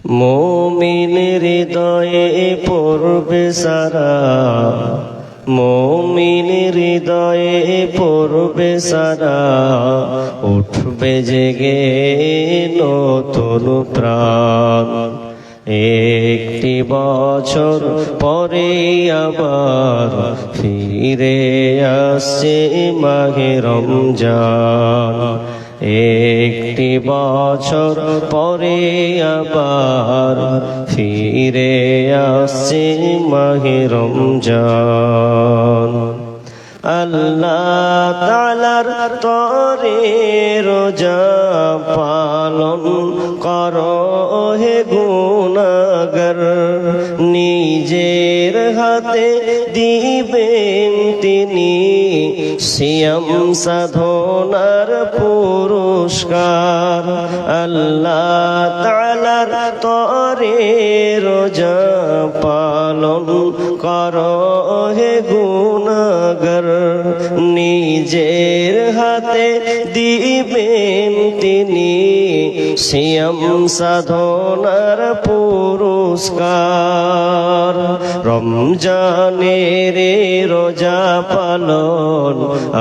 মুমিনের হৃদয়ে পড়বে সারা, মুমিনের হৃদয়ে পড়বে সারা, উঠবে জেগে নতুন প্রাণ। একটি বছর পরে আবার ফিরে আসছে মাহে রমজান। একটি বছর পরে আবার ফিরে আসছে মাহে রমজান। আল্লাহ তাআলার তরে রোজা পালন করো হে গুনাহগার, নিজের হাতে দিবেন তিনি সিয়াম সাধনার পুরস্কার। আল্লাহ তাআলার তরে রোজা পালন করো হে গুনাহগার, নিজের হাতে দিবেন তিনি সিয়াম সাধনার পুরস্কার। রমজানের রোজা পালন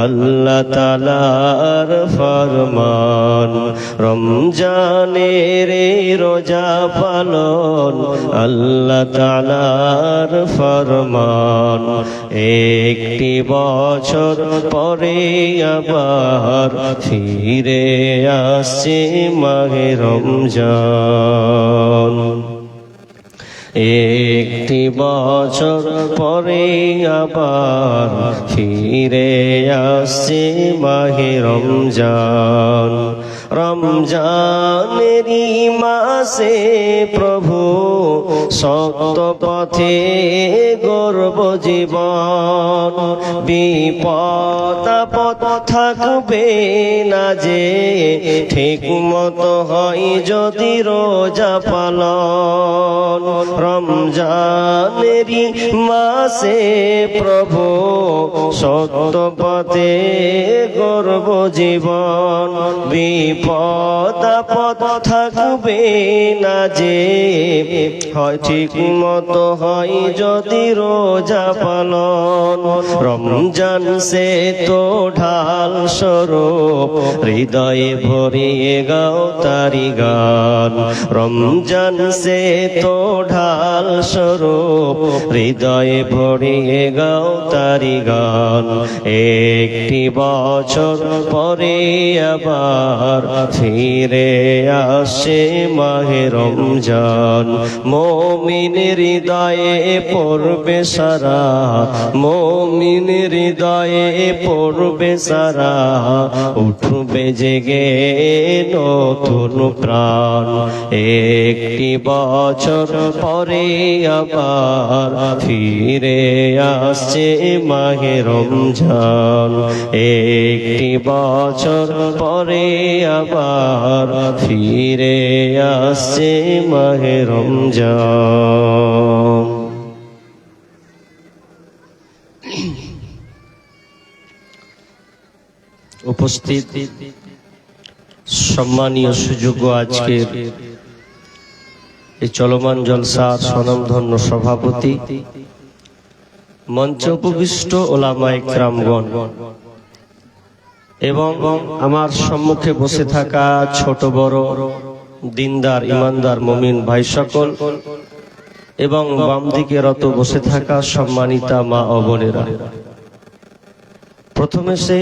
আল্লাহ তাআলার ফরমান। রমজানের রোজা পালন আল্লাহ তাআলার ফরমান। একটি বছর পরে আবার ফিরে আসছে মাহে রমজান। একটি বছর পরে আবার ফিরে আসছে মাহে রমজান। রমজানেরই মাসে প্রভু সত্য পথে গর্ব জীবন, বিপদ আপদ থাকবে না যে ঠিক মতো হয় যদি রোজা পালন। রমজানেরই মাসে প্রভু সত্য পথে গর্ব জীবন, বিপদ আপদ থাকবে না যে হয় ঠিক মতো হয় যদি রোজা পালন। রমজান সে তো ঢাল স্বরূপ, হৃদয়ে ভরিয়ে গাও তারি গান। রমজান সে তো ঢাল স্বরূপ, হৃদয়ে ভরিয়ে গাও তারি গান। একটি বছর পরে আবার ফিরে আসে মাহে রমজান। মুমিনের হৃদয়ে পড়বে সারা, মুমিনের হৃদয়ে পড়বে সারা, উঠবে জেগে নতুন প্রাণ। একটি বছর পরে আবার ফিরে আসছে মাহে রমজান। একটি বছর পরে আবার ফিরে আসছে মাহে রমজান। উপস্থিত সম্মানীয় সুযোগ্য আজকের এই চলমান জলসার স্বনামধন্য সভাপতি, মঞ্চে উপবিষ্ট ওলামায়ে কেরামগণ এবং আমার সম্মুখে বসে থাকা ছোট বড় দিনদার ইমানদার মুমিন ভাই সকল এবং বাম দিকে রত বসে থাকা সম্মানিতা মা ও বোনেরা, প্রথমে সে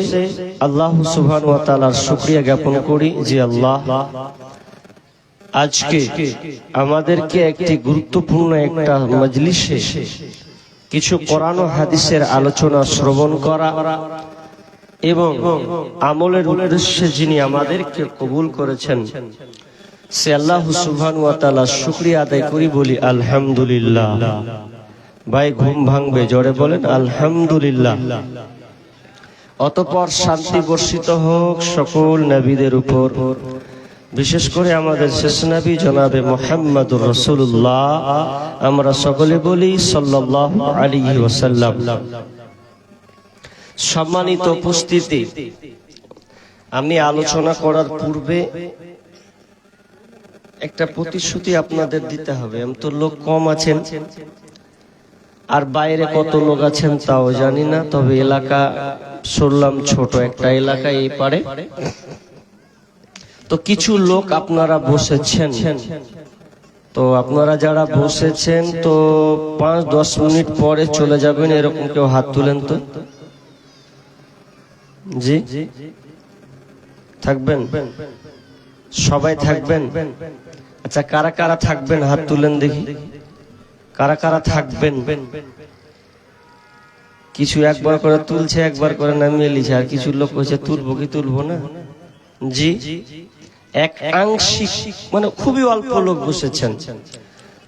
আল্লাহ সুবহানাহু ওয়া তাআলার শুকরিয়া জ্ঞাপন করি যে আল্লাহ আজকে আমাদেরকে একটি গুরুত্বপূর্ণ একটা মজলিসে কিছু কোরআন ও হাদিসের আলোচনা শ্রবণ করা এবং আমলের উদ্দেশ্যে যিনি আমাদেরকে কবুল করেছেন সে আল্লাহ সুবহানাহু ওয়া তাআলার শুকরিয়া আদায় করি, বলি আলহামদুলিল্লাহ। ভাই ঘুম ভাঙবে, জোরে বলেন আলহামদুলিল্লাহ। অতঃপর শান্তি বর্ষিত হোক সকল নবীদের উপর, বিশেষ করে আমাদের শেষ নবী জনাবে মুহাম্মদুর রাসূলুল্লাহ, আমরা সকলে বলি সাল্লাল্লাহু আলাইহি ওয়াসাল্লাম। সম্মানিত উপস্থিতি, আমি আলোচনা করার পূর্বে একটা প্রতিশ্রুতি আপনাদের দিতে হবে। আমি তো লোক কম আছেন, আর বাইরে কত লোক আছেন তাও জানি না, তবে এলাকা শুনলাম ছোট একটা এলাকা এই পারে। তো কিছু লোক আপনারা বসেছেন, তো আপনারা যারা বসেছেন তো 5-10 মিনিট পরে চলে যাবেন, এরকম কেউ হাত তুলেন তো। জি থাকবেন, সবাই থাকবেন? আচ্ছা, কারা কারা থাকবেন হাত তুলেন দেখি, কারা কারা থাকবেন? কিছু একবার করে তুলছে, একবার করে নামিয়ে লিছে, আর কিছু লোক হচ্ছে তুলবো কি তুলবো না। জি, এক আংশিক মানে খুবই অল্প লোক বসেছেন।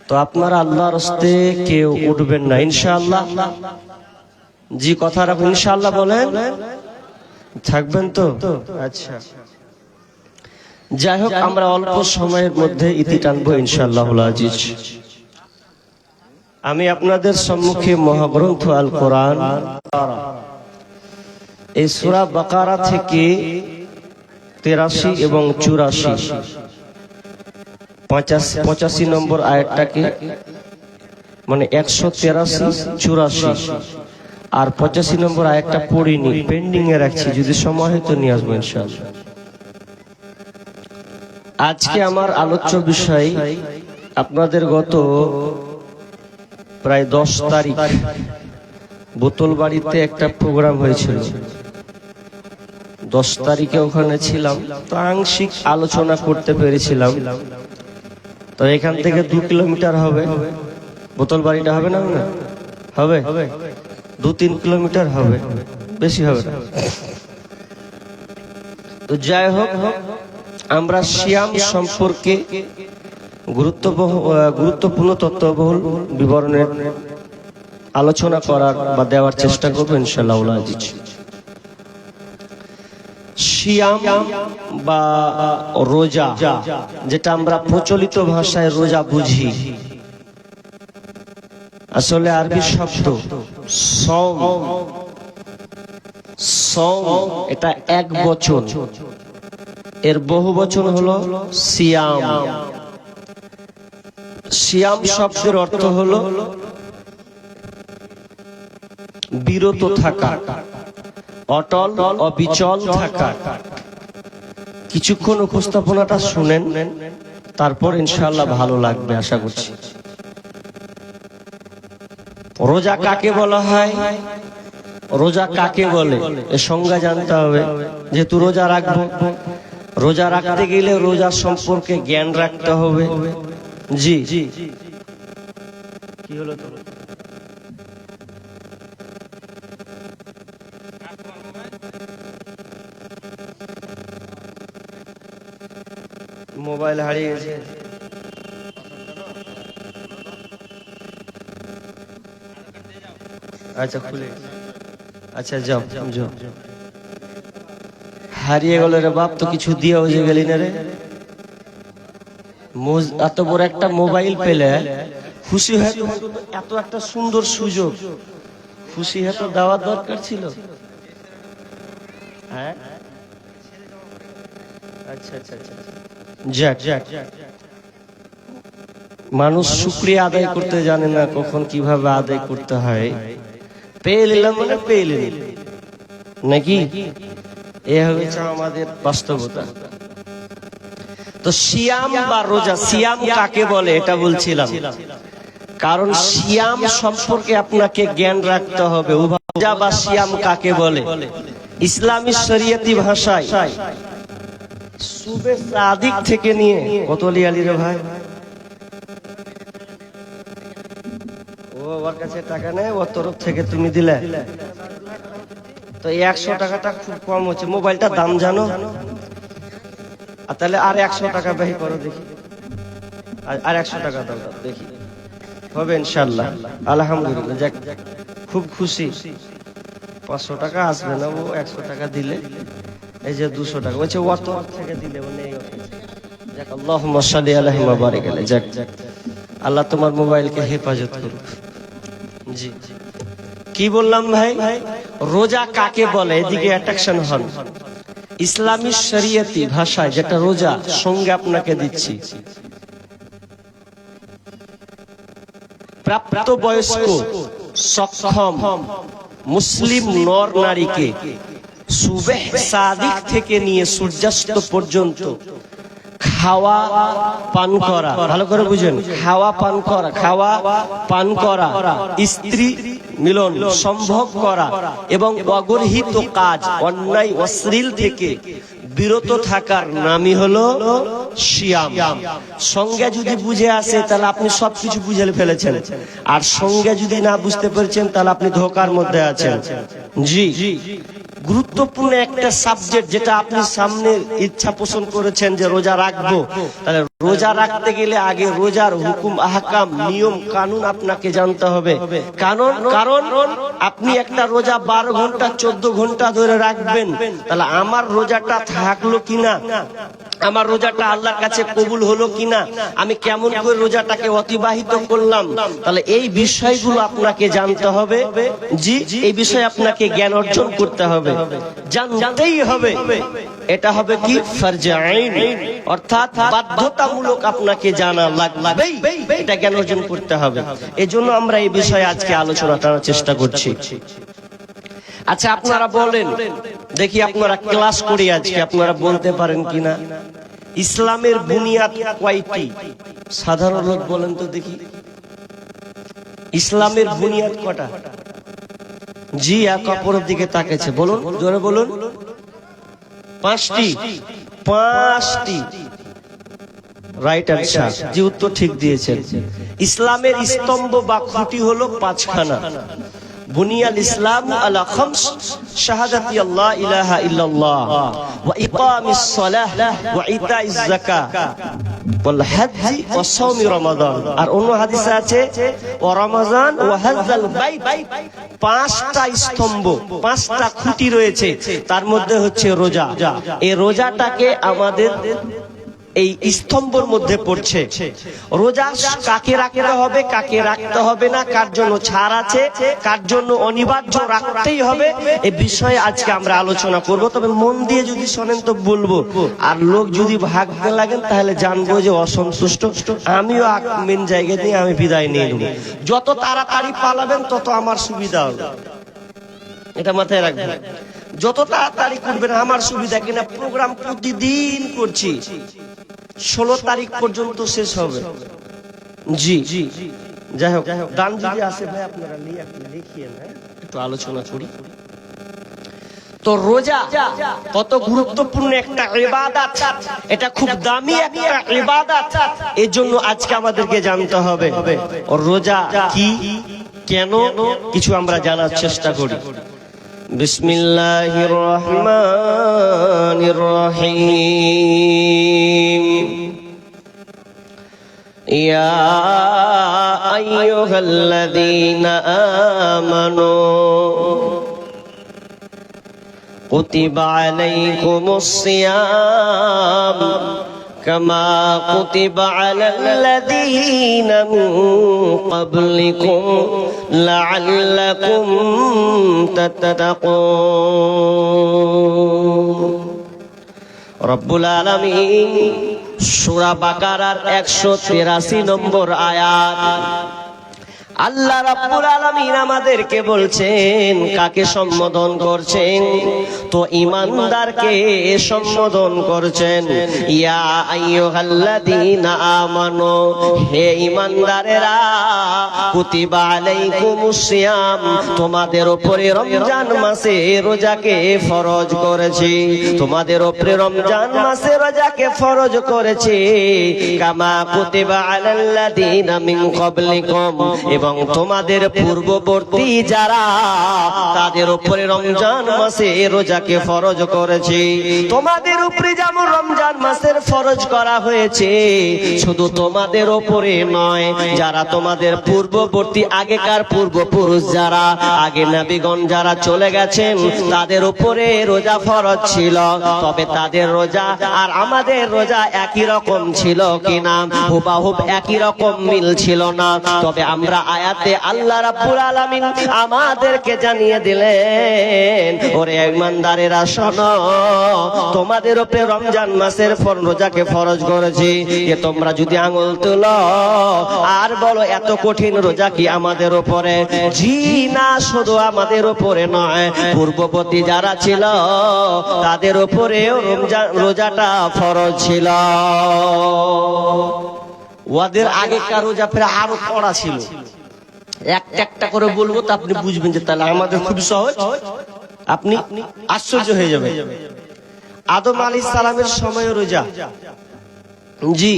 তো আপনারা আল্লাহর হস্তে কেউ উঠবেন না ইনশাআল্লাহ। জি কথা রাখুন, ইনশাআল্লাহ বলেন। থাকবেন তো? আচ্ছা, যাই হোক, আমরা অল্প সময়ের মধ্যে ইতি টানবো ইনশাআল্লাহুল আজিজ। আমি আপনাদের সম্মুখে মহাগ্রন্থ আল কোরআন এই সূরা বাকারা থেকে 83 এবং 84 85 নম্বর আয়াতটাকে, মানে 183, 84 আর 85 নম্বর আয়াতটা পড়িনি, পেন্ডিং এ রাখছি, যদি সময় হয় তো নিয়ে আসবো ইনশাআল্লাহ। আজকে আমার আলোচ্য বিষয়, আপনাদের গত প্রায় 10 তারিখ বোতল বাড়িতে একটা প্রোগ্রাম হয়েছিল। 10 তারিখে ওখানে ছিলাম, তো আংশিক আলোচনা করতে পেরেছিলাম। তো এখান থেকে 2 কিলোমিটার হবে বোতল বাড়িটা, হবে না? হবে 2-3 কিলোমিটার হবে, বেশি হবে না। তো যাই হোক, আমরা সিয়াম সম্পর্কে গুরুত্বপূর্ণ তথ্যবহুল বিবরণের আলোচনা করার বা দেওয়ার চেষ্টা করবো ইনশাআল্লাহ আজিজ। সিয়াম বা রোজা, যেটা আমরা প্রচলিত ভাষায় রোজা বুঝি, আসলে আরবি শব্দ সওম। সওম এটা এক বচন, এর বহু বচন হলো সিয়াম। সিয়াম শব্দের অর্থ হলো বিরত থাকা, অটল অবিচল থাকা। কিছুক্ষণ উপস্থাপনাটা শুনেন, তারপর ইনশাআল্লাহ ভালো লাগবে আশা করছি। রোজা কাকে বলা হয়, রোজা কাকে বলে এর সংজ্ঞা জানতে হবে। যেহেতু রোজা রাখবো, রোজা রাখতে গেলে রোজা সম্পর্কে জ্ঞান রাখতে হবে। জি কি হলো তো? মোবাইল হারিয়ে গেছে। আচ্ছা খুলে, আচ্ছা যাও যাও। হারিয়ে গেল রে বাপ, তো কিছু দিয়ে হয়ে গেলি না রে। এত বড় একটা মোবাইল পেলে খুশি হয়, এত একটা সুন্দর সুযোগ, খুশি হয় তো দেওয়ার দরকার ছিল। হ্যাঁ আচ্ছা আচ্ছা আচ্ছা, যাক যাক। মানুষ শুকরিয়া আদায় করতে জানে না কখন কিভাবে আদায় করতে হয়। পেয়ে নিলাম মানে পেয়ে নিলাম নাকি, এ হচ্ছে আমাদের বাস্তবতা। তো সিয়াম বা রোজা, সিয়াম কাকে বলে এটা বলছিলাম, কারণ সিয়াম সম্পর্কে আপনাকে জ্ঞান রাখতে হবে। রোজা বা সিয়াম কাকে বলে ইসলামী শরীয়তি ভাষায়? সুবে সাদিক থেকে নিয়ে কত লিয়ালি রে ভাই, ওর কাছে টাকা নেই, ওর তরফ থেকে তুমি দিলে তো 100 টাকাটা খুব কম হচ্ছে। মোবাইলটার দাম জানো? তাহলে আর 100 টাকা ব্যয় করো দেখি, আর 100 টাকা দাও দেখি, হবে ইনশাআল্লাহ। আলহামদুলিল্লাহ, যাক খুব খুশি। 500 টাকা আসবে না, ও 100 টাকা দিলে এই যে 200 টাকা বলছে ও তরফ থেকে দিলে, যাক আল্লাহুম্মা সাল্লি আলাইহি ওয়া বারিক আলাইহি। যাক আল্লাহ তোমার মোবাইলকে হেফাজত করুক। জি কি বললাম ভাই, রোজা কাকে বলে, এদিকে অ্যাট্রাকশন হন। ইসলামী শরিয়তি ভাষায় যেটা রোজা, সঙ্গে আপনাকে দিচ্ছি প্রাপ্ত বয়স্ক সক্ষম মুসলিম নর নারীকে সুবেহ সাদিক থেকে নিয়ে সূর্যাস্ত পর্যন্ত খাওয়া পান করা, ভালো করে বুঝেন, খাওয়া পান করা, স্ত্রী মিলন সম্ভব করা এবং অগর্হিত কাজ অন্যায় অশ্লীল থেকে বিরত থাকার নামই হলো সিয়াম। সঙ্গে যদি বুঝে আসে তাহলে আপনি সবকিছু বুঝে ফেলেছেন, আর সঙ্গে যদি না বুঝতে পেরেছেন তাহলে আপনি ধোকার মধ্যে আছেন। জি, গুরুত্বপূর্ণ একটা সাবজেক্ট যেটা আপনি সামনে ইচ্ছা পোষণ করেছেন যে রোজা রাখবো, তাহলে রোজা রাখতে গেলে আগে রোজার হুকুম আহকাম নিয়ম কানুন আপনাকে জানতে হবে। কারণ আপনি একটা রোজা 12 ঘন্টা 14 ঘন্টা ধরে রাখবেন, তাহলে আমার রোজাটা থাকলো কিনা, আমার রোজাটা আল্লাহর কাছে কবুল হলো কিনা, আমি কেমন করে রোজাটাকে অতিবাহিত করলাম, তাহলে এই বিষয়গুলো আপনাকে জানতে হবে। জি, এই বিষয়ে আপনাকে জ্ঞান অর্জন করতে হবে, জানতেই হবে। এটা হবে কি ফরজে আইন, অর্থাৎ বাধ্যতামূলক আপনাকে জানা লাগবে, এটা জ্ঞান অর্জন করতে হবে। এজন্য আমরা এই বিষয়ে আজকে আলোচনা করার চেষ্টা করছি। আচ্ছা, আপনারা বলেন দেখি, আপনারা ক্লাস করি আজকে, আপনারা বলতে পারেন কিনা ইসলামের বুনিয়াদ কয়টি? সাধারণ লোক বলেন তো দেখি, ইসলামের বুনিয়াদ কটা? জি, এক অপরের দিকে তাকাচ্ছে, বলুন, জোরে বলুন। 5টি। রাইট আনসার, জি, উত্তর ঠিক দিয়েছেন। ইসলামের স্তম্ভ বা খুঁটি হলো 5খানা। বুনিয়াল ইসলাম আলা খামস, শাহাদাতি আল্লাহ ইলাহা ইল্লাল্লাহ ওয়া ইকামিস সালাহ ওয়া ইতাইজ যাকাত ওয়াল হজ্জ ওয়া সাওমি রমাদান। আর অন্য হাদিসে আছে ওয়া রমাজান ওয়া হজ্জাল বাইত। 5টা স্তম্ভ, 5টা খুঁটি রয়েছে, তার মধ্যে হচ্ছে রোজা। এই রোজাটাকে আমাদের এই স্তম্ভের মধ্যে পড়ছে। রোজা কাকে রাখতে হবে, কাকে রাখতে হবে না, কার জন্য ছাড় আছে, কার জন্য অনিবার্য রাখতেই হবে, এই বিষয়ে আজকে আমরা আলোচনা করব। তবে মন দিয়ে যদি শোনেন তো বলবো, আর লোক যদি ভাগতে লাগেন তাহলে জানবো যে অসন্তুষ্ট। আমিও মেন জায়গা দিয়ে আমি বিদায় নিয়ে নেব। যত তাড়াতাড়ি পালাবেন তত আমার সুবিধা হবে, এটা মাথায় রাখবেন। যত তাড়াতাড়ি করবেন আমার সুবিধা। কিনা প্রোগ্রাম প্রতিদিন করছি, 16 তারিখ পর্যন্ত শেষ হবে। জি, যাই হোক, দান যদি আসে ভাই আপনারা লিখিয়ে একটু আলোচনা করি। তো রোজা কত গুরুত্বপূর্ণ একটা ইবাদত, এটা খুব দামি একটা ইবাদত। এর জন্য আজকে আমাদেরকে জানতে হবে রোজা কি, কেন, কিছু আমরা জানার চেষ্টা করি। বিসমিল্লাহির রহমানির রহিম। ইয়া আইয়ুহাল্লাযীনা আমানু কুতিবা আলাইকুমুস সিয়াম কামা কুতিবা আলাল্লাযীনা মিন ক্বাবলিকুম লাআল্লাকুম তাত্তাকুন। রব্বুল আলামিন সূরা বাকারার 183 নম্বর আয়াত, আল্লাহ রাব্বুল আলামিন আমাদেরকে বলছেন, কাকে সম্বোধন করছেন? তো ঈমানদারকে সম্বোধন করছেন। ইয়া আইয়ুহাল্লাযীনা আমানু, হে ঈমানদারেরা, কুতিবা আলাইকুমুস সিয়াম, তোমাদের উপরে রমজান মাসে রোজাকে ফরজ করেছি, তোমাদের উপরে রমজান মাসে রোজাকে ফরজ করেছি। কামা কুতিবা আলাল্লাযীনা মিন ক্বাবলিকুম, এবং তোমাদের পূর্ববর্তী যারা, তাদের উপরে রমজান মাসে রোজাকে ফরজ করেছে। তোমাদের উপরে যেমন রমজান মাসের ফরজ করা হয়েছে, শুধু তোমাদের উপরে নয়, যারা তোমাদের পূর্ববর্তী আগেকার পূর্বপুরুষ যারা, আগে নবীগণ যারা চলে গেছেন, তাদের উপরে রোজা ফরজ ছিল। তবে তাদের রোজা আর আমাদের রোজা একই রকম ছিল কিনা? হুবাহুব একই রকম মিল ছিল না। তবে আমরা আয়াতে আল্লাহ রাব্বুল আলামিন আমাদেরকে জানিয়ে দিলেন, ওরে ঈমানদারেরা শোনো, তোমাদের উপরে রমজান মাসের রোজাকে ফরজ করেছি, যে তোমরা যদি আঙ্গুল তুলো আর বলো এত কঠিন রোজা কি আমাদের উপরে? জি না, শুধু আমাদের উপরে নয়, পূর্ববর্তী যারা ছিল তাদের উপরেও রোজাটা ফরজ ছিল। ওদের আগেকার রোজা ফের আরো কড়া ছিল। একটা একটা করে বলবো তো আপনি বুঝবেন যে তাহলে আমাদের খুব সহজ, আপনি আশ্চর্য হয়ে যাবেন। আদম আলাইহিস সালামের সময় রোজা, জি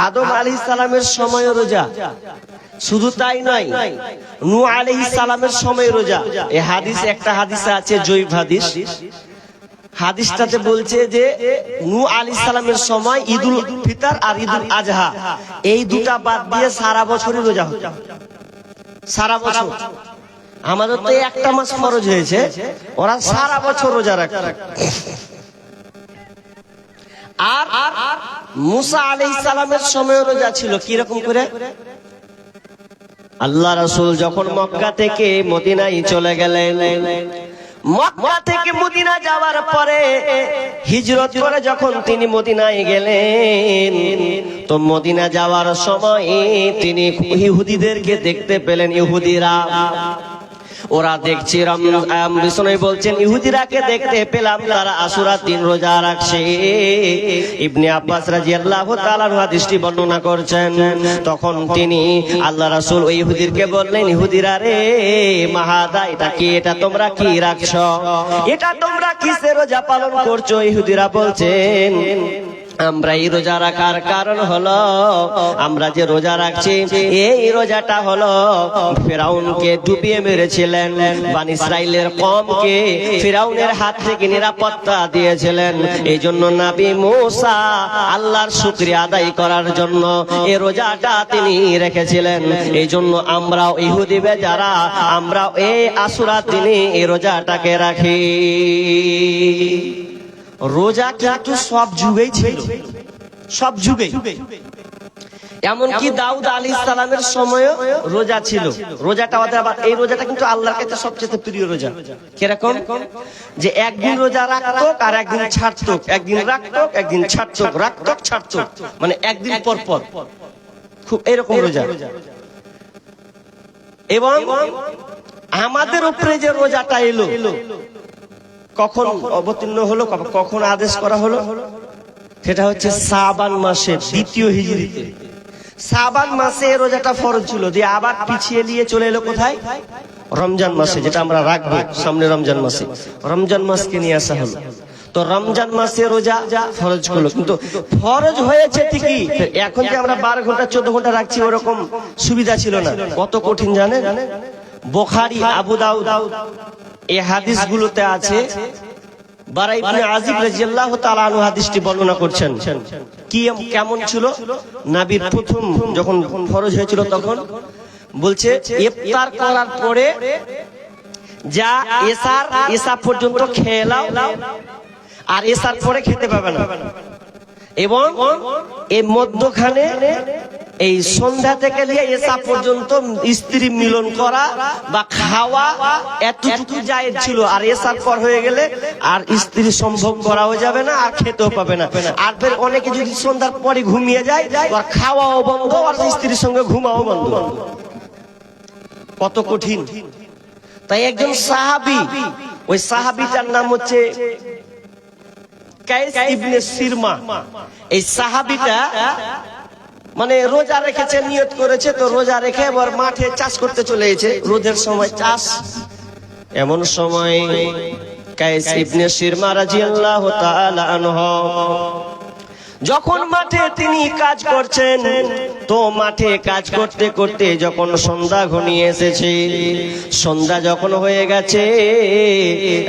আদম আলাইহিস সালামের সময় রোজা, শুধু তাই নয়, নূহ আলাইহিস সালামের সময় রোজা। এই হাদিস, একটা হাদিস আছে জয়ীফ হাদিস, হাদিসটাতে বলছে যে নূহ আলাইহিস সালামের সময় ঈদুল ফিতর আর ঈদুল আজহা এই দুটা বাদ দিয়ে সারা বছরই রোজা হতো, সারা বছর। আমাদের তো একটা মাস ফরজ হয়েছে, ওরা সারা বছর রোজা রাখে। আর মুসা আলাইহিস সালামের সময় রোজা ছিল কিরকম করে? আল্লাহ রাসূল যখন মক্কা থেকে মদিনায় চলে গেলেন, মক্কা থেকে মদিনা যাওয়ার পরে হিজরত করে যখন তিনি মদিনায় গেলেন, তো মদিনা যাওয়ার সময় তিনি ইহুদিদেরকে দেখতে পেলেন। ইহুদিরা ওরা দেখছে, বিষ্ণু বলছেন ইহুদিরাকে দেখতে পেলাম তারা আশুরার দিন রোজা রাখছে। ইবনে আব্বাস রাদিয়াল্লাহু তাআলা হাদিসটি বর্ণনা করছেন। তখন তিনি আল্লাহ রাসূল ওই ইহুদিরকে বললেন, ইহুদিরা রে মাহাদা, এটা কি, এটা তোমরা কি রাখছো, এটা তোমরা কিসের রোজা পালন করছো? ইহুদিরা বলছেন আমরা এই রোজা রাখার কারণ হলো, আমরা যে রোজা রাখছি এই রোজাটা হলো ফিরাউনকে ডুবিয়ে মেরেছিলেন, বনী ইসরাইলের কওমকে ফিরাউনের হাত থেকে নিরাপত্তা দিয়েছিলেন। এই জন্য নবী মুসা আল্লাহর শুকরিয়া আদায় করার জন্য এই রোজাটা তিনি রেখেছিলেন। এই জন্য আমরাও ইহুদি যারা, আমরা এই আশুরার দিনে এই রোজাটাকে রাখি। রোজা কিন্তু সব যুগেই ছিল, সব যুগে। এমনকি দাউদ আলাইহিস সালামের সময়ও রোজা ছিল। রোজাটা আবার এই রোজাটা কিন্তু আল্লাহর কাছে সবচেয়ে প্রিয় রোজা। কিরকম? যে একদিন রোজা রাখতো আর একদিন ছাড়তো, একদিন রাখতো একদিন ছাড়তো, রাখতো ছাড়তো, মানে একদিন পর পর, খুব এরকম রোজা। এবং আমাদের উপরে যে রোজাটা এলো কখন অবতীর্ণ হলো, কখন আদেশ করা হলো, সেটা হচ্ছে শাবান মাসের দ্বিতীয় হিজরিতে। শাবান মাসে রোজাটা ফরজ ছিল, দিয়ে আবার পিছিয়ে নিয়ে চলে এলো কোথায়? রমজান মাসে, যেটা আমরা রাখবো সামনে রমজান মাসে। রমজান মাসকে নিয়ে আসা হলো, তো রমজান মাসে রোজা ফরজ করলো। কিন্তু ফরজ হয়েছে ঠিকই, এখন যে আমরা 12 ঘন্টা 14 ঘন্টা রাখছি ওরকম সুবিধা ছিল না। কত কঠিন জানেন? বুখারী, আবু দাউদ এই হাদিসগুলোতে আছে। বারা ইবনে আজিব রাদিয়াল্লাহু তাআলা আনহু হাদিসটি বর্ণনা করছেন। কি কেমন ছিল? নবীর প্রথম যখন ফরজ হয়েছিল তখন বলছে ইফতার করার পরে যা এশা পর্যন্ত খেয়ে নাও, আর এশার পরে খেতে পাবে না। এবং এই মধ্যখানে এই সন্ধ্যা থেকে নিয়ে এশা পর্যন্ত স্ত্রী মিলন করা বা খাওয়া এতটুকু জায়েজ ছিল। আর এশার পর হয়ে গেলে আর স্ত্রী সম্ভব করাও যাবে না, আর খেতেও পাবে না। আর ফের অনেকে যদি সন্ধ্যার পরে ঘুমিয়ে যায়, আর খাওয়াও বন্ধ, আর স্ত্রীর সঙ্গে ঘুমাও বন্ধ। কত কঠিন! তাই একজন সাহাবী, ওই সাহাবীটার নাম হচ্ছে কায়েস ইবনে সিরমা। এই সাহাবীটা মানে রোজা রেখেছে, নিয়ত করেছে, তো রোজা রেখে এবার মাঠে চাষ করতে চলে গেছে। রোদের সময় চাষ, এমন সময় কায়েস ইবনে সিরমা রাদিয়াল্লাহু তাআলা আনহু যখন মাঠে তিনি কাজ করছেন, তো মাঠে কাজ করতে করতে যখন সন্ধ্যা ঘনিয়ে এসেছে, সন্ধ্যা যখন হয়ে গেছে,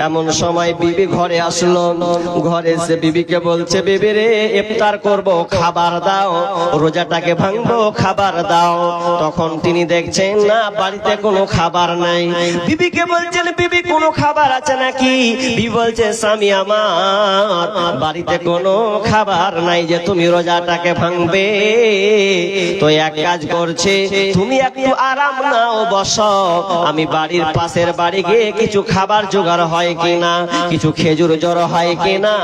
এমন সময় বিবি ঘরে আসলো। ঘরে এসে বিবিকে বলছে, বিবি রে ইফতার করব, খাবার দাও, রোজাটাকে ভাঙবো, খাবার দাও। তখন তিনি দেখছেন না, বাড়িতে কোনো খাবার নাই। বিবিকে বলছেন, বিবি কোনো খাবার আছে নাকি? বিবি বলছে, স্বামী আমার, বাড়িতে কোনো খাবার নাই। নাই যে তুমি রোজাটাকে ভাঙবে, তো এক কাজ করছে, তুমি একটু আরাম নাও, বসো, আমি বাড়ির পাশের বাড়ি গিয়ে কিছু খাবার জোগাড় হয় কিনা, কিছু খেজুর জড়ো হয় কিনা,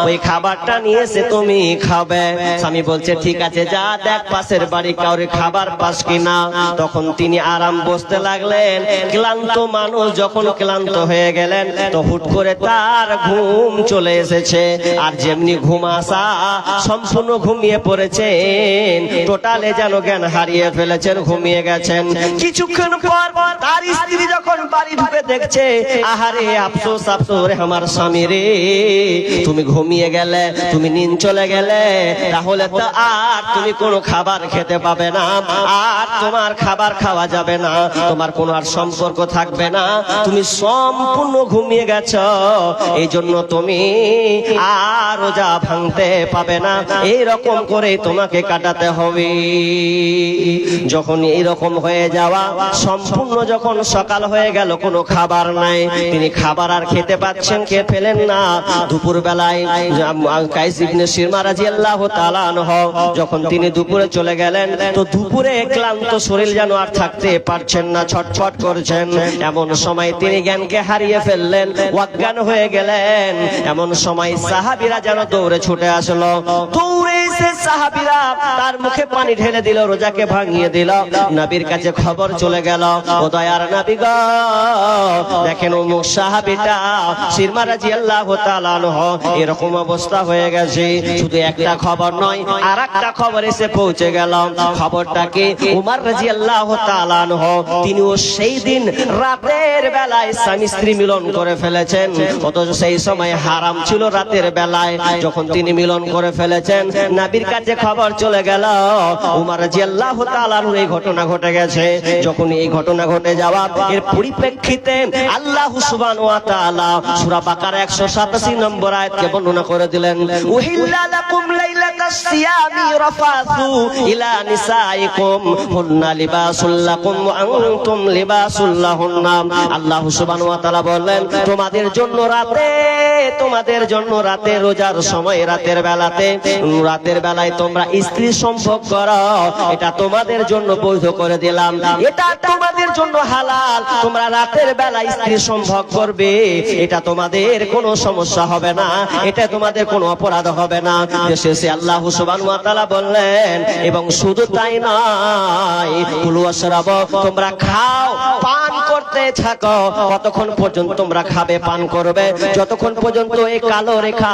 ওই খাবারটা নিয়ে এসে তুমি খাবে। স্বামী বলছে ঠিক আছে, যা দেখ পাশের বাড়ি কাউরে খাবার পাস কিনা। তখন তিনি আরাম বসতে লাগলেন। ক্লান্ত মানুষ যখন ক্লান্ত হয়ে গেলেন, তো হুট করে তার ঘুম চলে এসেছে। আর যেমনি ঘুম আসা, সম্পূর্ণ ঘুমিয়ে পড়েছেন, টোটালে যেন জ্ঞান হারিয়ে ফেলেছেন, ঘুমিয়ে গেছেন। কিছুক্ষণ পর তার স্ত্রী যখন বাড়ি ঢুকে দেখছে, আহারে আফসোস আফসোস রে আমার স্বামী রে, তুমি ঘুমিয়ে গেলে, তুমি নিন চলে গেলে, তাহলে তো আর তুমি কোনো খাবার খেতে পাবে না, আর তোমার খাবার খাওয়া যাবে না, তোমার কোনো আর সম্পর্ক থাকবে না, তুমি সম্পূর্ণ ঘুমিয়ে গেছ, এই জন্য তুমি আর রোজা ভাঙতে পাবে না, এইরকম করে তোমাকে কাটাতে হবে। যখন এইরকম হয়ে যাওয়া সম্পূর্ণ, যখন সকাল হয়ে গেল, কোনো খাবার নাই, তিনি খাবার আর খেতে পাচ্ছেন, খেয়ে ফেলেন না। দুপুর বেলায় কাইস ইবনে সিরমা রাদিয়াল্লাহু তাআলা আনহু যখন তিনি দুপুরে চলে গেলেন, তো দুপুরে ক্লান্ত শরীর যেন আর থাকতে পারছেন না, ছটফট করছেন। এমন সময় তিনি জ্ঞানকে হারিয়ে ফেললেন, অজ্ঞান হয়ে গেলেন। এমন সময় সাহাবীরা যেন দৌড়ে ছুটে আসলো, দৌড়ে এসে সাহাবীরা তার মুখে পানি ঢেলে দিল, রোজাকে ভাঙিয়ে দিল। নবীর কাছে খবর চলে গেল, ও দয়ার নবী গো, দেখেন অমুক সাহাবীটা সিরমা রাদিয়াল্লাহু তাআলা আনহু এরকম অবস্থা হয়ে গেছে। শুধু একটা খবর নয়, আরেকটা খবর এসে পৌঁছে গেল। খবরটা কি? উমর রাদিয়াল্লাহু তাআলা আনহু তিনিও সেই দিন রাতের বেলায় স্বামী স্ত্রী মিলন করে ফেলেছেন, অথচ সেই সময় হারাম ছিল রাতের বেলায়। যখন তিনি মিলন করে ফেলেছেন, নবীর কাছে খবর চলে গেল, উমর রাদিয়াল্লাহু তাআলা আনহু এই ঘটনা ঘটে গেছে। যখন এই ঘটনা ঘটে যাওয়া, এর পরিপ্রেক্ষিতে আল্লাহ সুবহানাহু ওয়া তাআলা সূরা বাকারা 187 নম্বর আয়াতকে বর্ণনা করে দিলেন, উহিল্লা লাকুম লাইলাতাস সিয়ামি রাফাসু ইলা নিসাইকুম হুন্না লিবাসুল লাকুম ওয়া আনতুম লিবাসুল লাহুন্না। আল্লাহ সুবহানাহু ওয়া তাআলা বললেন, তোমাদের জন্য রাতে, তোমাদের জন্য রাতে, রোজার সময় রাতের বেলায় তোমরা স্ত্রী সম্ভোগ করো, এটা তোমাদের জন্য বৈধ করে দিলাম, এটা তোমাদের জন্য হালাল। তোমরা রাতের বেলায় স্ত্রী সম্ভোগ করবে, এটা তোমাদের কোনো সমস্যা হবে না, এটা তোমাদের কোনো অপরাধ হবে না। শেষে আল্লাহ সুবহানাহু ওয়া তাআলা বললেন, এবং শুধু তাই নয়, কুলু ওয়াশরাবু, তোমরা খাও, পান করতে থাকো, কতক্ষণ পর্যন্ত তোমরা খাবে, পান করবে, যতক্ষণ পর্যন্ত এই কালো রেখা,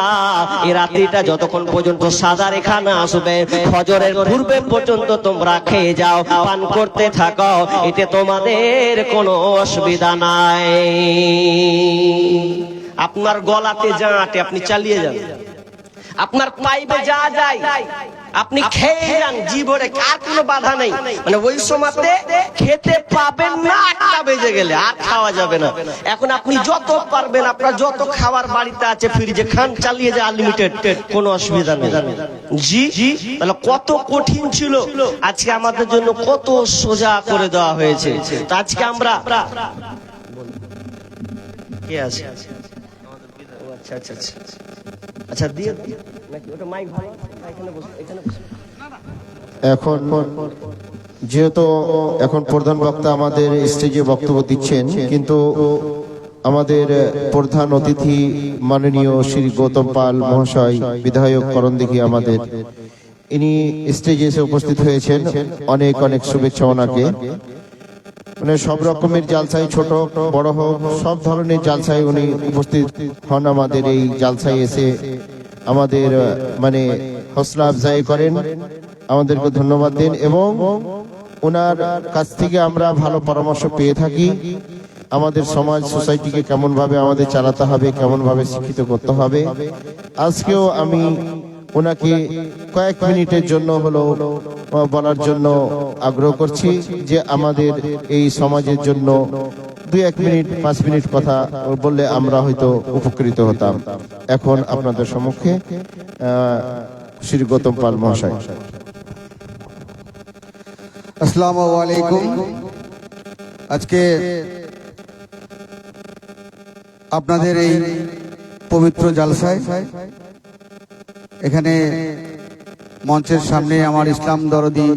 এই রাত্রিটা যতক্ষণ পর্যন্ত সাদা রেখা না আসবে, ফজরের পূর্বে পর্যন্ত তোমরা খেয়ে যাও, পান করতে থাকো, এতে তোমাদের কোনো অসুবিধা নাই। আপনার গলাতে যা আটে আপনি চালিয়ে যান, আপনার পাইপে যা যায় আপনি খেয়ে যান, জীবনে আর কোনো বাধা নেই। মানে ওই সময়তে খেতে পাবেন না, 8টা বেজে গেলে আর খাওয়া যাবে না। এখন আপনি যত পারবেন, আপনার যত খাবার বাড়িতে আছে ফ্রিজে খান, চালিয়ে যায়, আনলিমিটেড, কোনো অসুবিধা নেই। জি, তাহলে কত কঠিন ছিল, আজকে আমাদের জন্য কত সোজা করে দেওয়া হয়েছে। তো আজকে আমরা কে আছে? আচ্ছা আচ্ছা আচ্ছা আচ্ছা, দিয়ে নাকি ওটা মাইক ভালো, এখানে বসে, এখানে বসে। এখন যেহেতু এখন প্রধান বক্তা আমাদের স্টেজে বক্তব্য দিচ্ছেন, কিন্তু আমাদের প্রধান অতিথি মাননীয় শ্রী গৌতম পাল মহাশয়, বিধায়ক করণদিঘি আমাদের, ইনি স্টেজে এসে উপস্থিত হয়েছেন। অনেক অনেক শুভেচ্ছা ওনাকে। মানে সব রকমের জালসায়, ছোট বড় হোক, সব ধরনের জালসায় উনি উপস্থিত হন। আমাদের এই জালসায় এসে আমাদের মানে হৌসলা আফজাই করেন, আমাদেরকে ধন্যবাদ দেন, এবং ওনার কাছ থেকে আমরা ভালো পরামর্শ পেয়ে থাকি। আমাদের সমাজ সোসাইটিকে কেমন ভাবে আমাদের চালাতে হবে, কেমন ভাবে শিক্ষিত করতে হবে। আজকেও আমি ওনাকে কয়েক মিনিটের জন্য হলো বলার জন্য আগ্রহ করছি, যে আমাদের এই সমাজের জন্য 2-1 মিনিট 5 মিনিট কথা বললে আমরা হয়তো উপকৃত হতাম। এখন আপনাদের সম্মুখে শ্রী গৌতম পাল মহাশয়। আসসালামু আলাইকুম। আজকে আপনাদের এই পবিত্র জালসায় এখানে মঞ্চের সামনে আমার ইসলাম দরদি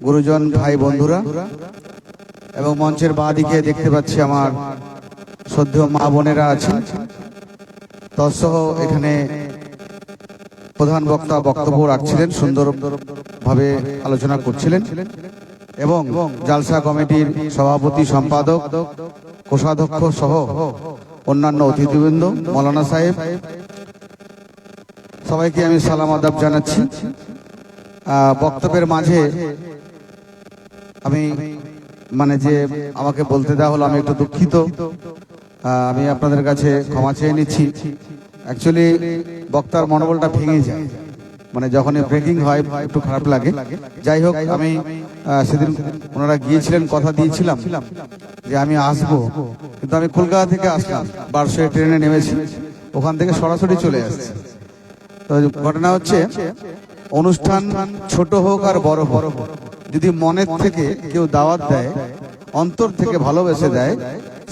গুরুজন ভাই বন্ধুরা, এবং মঞ্চের বাঁ দিকে দেখতে পাচ্ছি আমার শ্রদ্ধেয় মা বোনেরা আছেন। তৎসহ এখানে প্রধান বক্তা বক্তব্য রাখছিলেন, সুন্দরভাবে আলোচনা করছিলেন, এবং জালসা কমিটির সভাপতি, সম্পাদক, কোষাধ্যক্ষ সহ অন্যান্য অতিথিবৃন্দ, মৌলানা সাহেব, সবাইকে আমি সালাম আদাব জানাচ্ছি। বক্তব্যের মাঝে আমি যে আমাকে বলতে দেওয়া হলো, আমি একটু দুঃখিত। আমি আপনাদের কাছে ক্ষমা চেয়ে নিচ্ছি। অ্যাকচুয়ালি বক্তার মনোবলটা ভেঙে যায়, যখনই ব্রেকিং হয় একটু খারাপ লাগে। যাই হোক, আমি সেদিন ওনারা গিয়েছিলেন, কথা দিয়েছিলাম যে আমি আসবো, কিন্তু আমি কলকাতা থেকে আসলাম, বারশো ট্রেনে নেমেছি, ওখান থেকে সরাসরি চলে আসছি। তো ঘটনা হচ্ছে, অনুষ্ঠান ছোট হোক আর বড় হোক, যদি মনের থেকে কেউ দাওয়াত দেয়, অন্তর থেকে ভালোবেসে দেয়,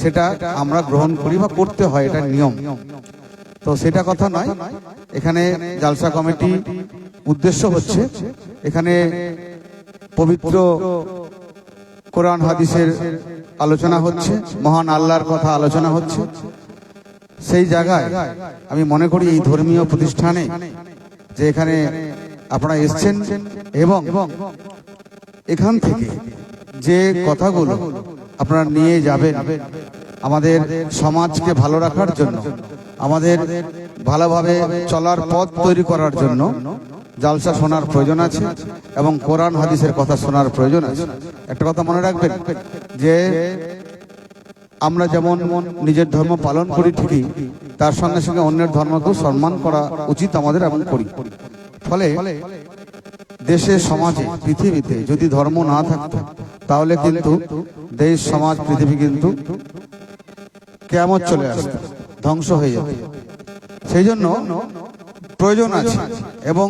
সেটা আমরা গ্রহণ করি বা করতে হয়, এটা নিয়ম। তো সেটা কথা নয়। এখানে জালসা কমিটি উদ্দেশ্য হচ্ছে, এখানে পবিত্র কোরআন হাদিসের আলোচনা হচ্ছে, মহান আল্লাহর কথা আলোচনা হচ্ছে। সেই জায়গায় আমি মনে করি এই ধর্মীয় প্রতিষ্ঠানে যে এখানে আপনারা এসছেন, এবং এখান থেকে যে কথাগুলো আপনারা নিয়ে যাবেন আমাদের সমাজকে ভালো রাখার জন্য, আমাদের ভালোভাবে চলার পথ তৈরি করার জন্য জালসা শোনার প্রয়োজন আছে, এবং কোরআন হাদিসের কথা শোনার প্রয়োজন আছে। একটা কথা মনে রাখবেন যে আমরা যেমন নিজের ধর্ম পালন করি ঠিকই, তার সঙ্গে সঙ্গে অন্যের ধর্মকেও সম্মান করা উচিত আমাদের, এবং করি। ফলে দেশে, সমাজে, পৃথিবীতে যদি ধর্ম না থাকতো, তাহলে কিন্তু দেশ, সমাজ, পৃথিবী কিন্তু কিয়ামত চলে আসতো, ধ্বংস হয়ে যেত। সেই জন্য প্রয়োজন আছে, এবং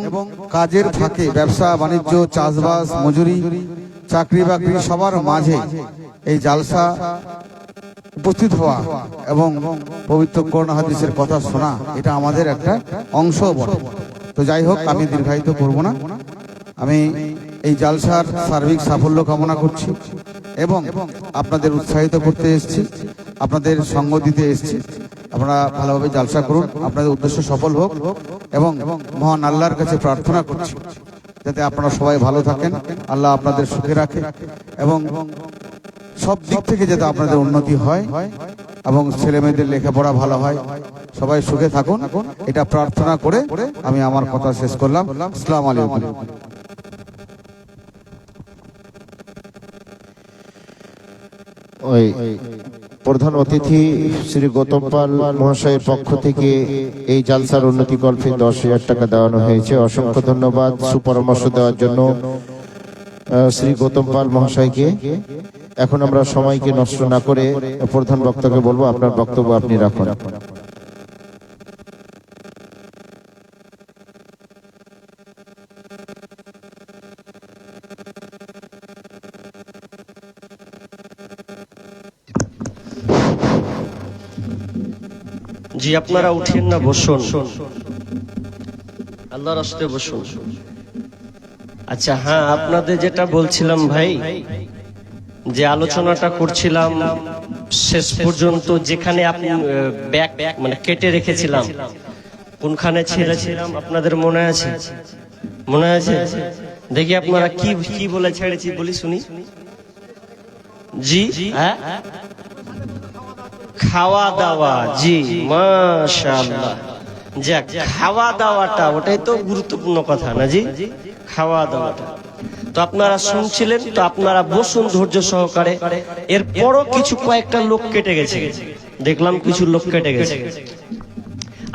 কাজের ফাঁকে ব্যবসা বাণিজ্য, চাষবাস, মজুরি, চাকরি বাকরি, সবার মাঝে এই জালসা উপস্থিত হওয়া এবং পবিত্র কোরআন হাদিসের কথা শোনা, এটা আমাদের একটা অংশ বটে। তো যাই হোক, আমি দীর্ঘায়িত করব না। আমি এই জালসার সার্বিক সাফল্য কামনা করছি, এবং আপনাদের উৎসাহিত করতে এসেছি, আপনাদের সঙ্গ দিতে এসেছি। আপনারা ভালোভাবে জালসা করুন, আপনাদের উদ্দেশ্য সফল হোক, এবং মহান আল্লাহর কাছে প্রার্থনা করছি যাতে আপনারা সবাই ভালো থাকেন, আল্লাহ আপনাদের সুখে রাখে, এবং সব দিক থেকে যাতে আপনাদের উন্নতি হয়, এবং ছেলে মেয়েদের লেখাপড়া ভালো হয়, সবাই সুখে থাকুন, এটা প্রার্থনা করে আমি আমার কথা শেষ করলাম। আসসালামু আলাইকুম। ওই প্রধান অতিথি শ্রী গৌতম পাল মহাশয়ের পক্ষ থেকে এই জালসার উন্নতি কল্পে 10,000 টাকা দেওয়ানো হয়েছে। অসংখ্য ধন্যবাদ সুপরামর্শ দেওয়ার জন্য শ্রী গৌতম পাল মহাশয়কে। এখন আমরা সময়কে নষ্ট না করে প্রধান বক্তাকে বলবো, আপনার বক্তব্য আপনি রাখুন। জি, আপনারা উঠেন না, বসুন, আল্লাহর রাস্তে বসুন। আচ্ছা, হ্যাঁ, আপনাদের যেটা বলছিলাম ভাই, যে আলোচনাটা করছিলাম, শেষ পর্যন্ত যেখানে আপনি ব্যাক কেটে রেখেছিলাম, কোনখানে ছেড়েছিলাম আপনাদের মনে আছে? মনে আছে? দেখি আপনারা কি কি বলে ছেড়েছি, বলি শুনি। জি, হ্যাঁ, খাওয়া দাওয়া। জি, মাশাআল্লাহ। যাক, খাওয়া দাওয়াটা ওটাই তো গুরুত্বপূর্ণ কথা না? জি, খাওয়া দাওয়াটা তো আপনারা শুনছিলেন। তো আপনারা বসুন ধৈর্য সহকারে। এরপরও কিছু কয়েকটা লোক কেটে গেছে, দেখলাম কিছু লোক কেটে গেছে।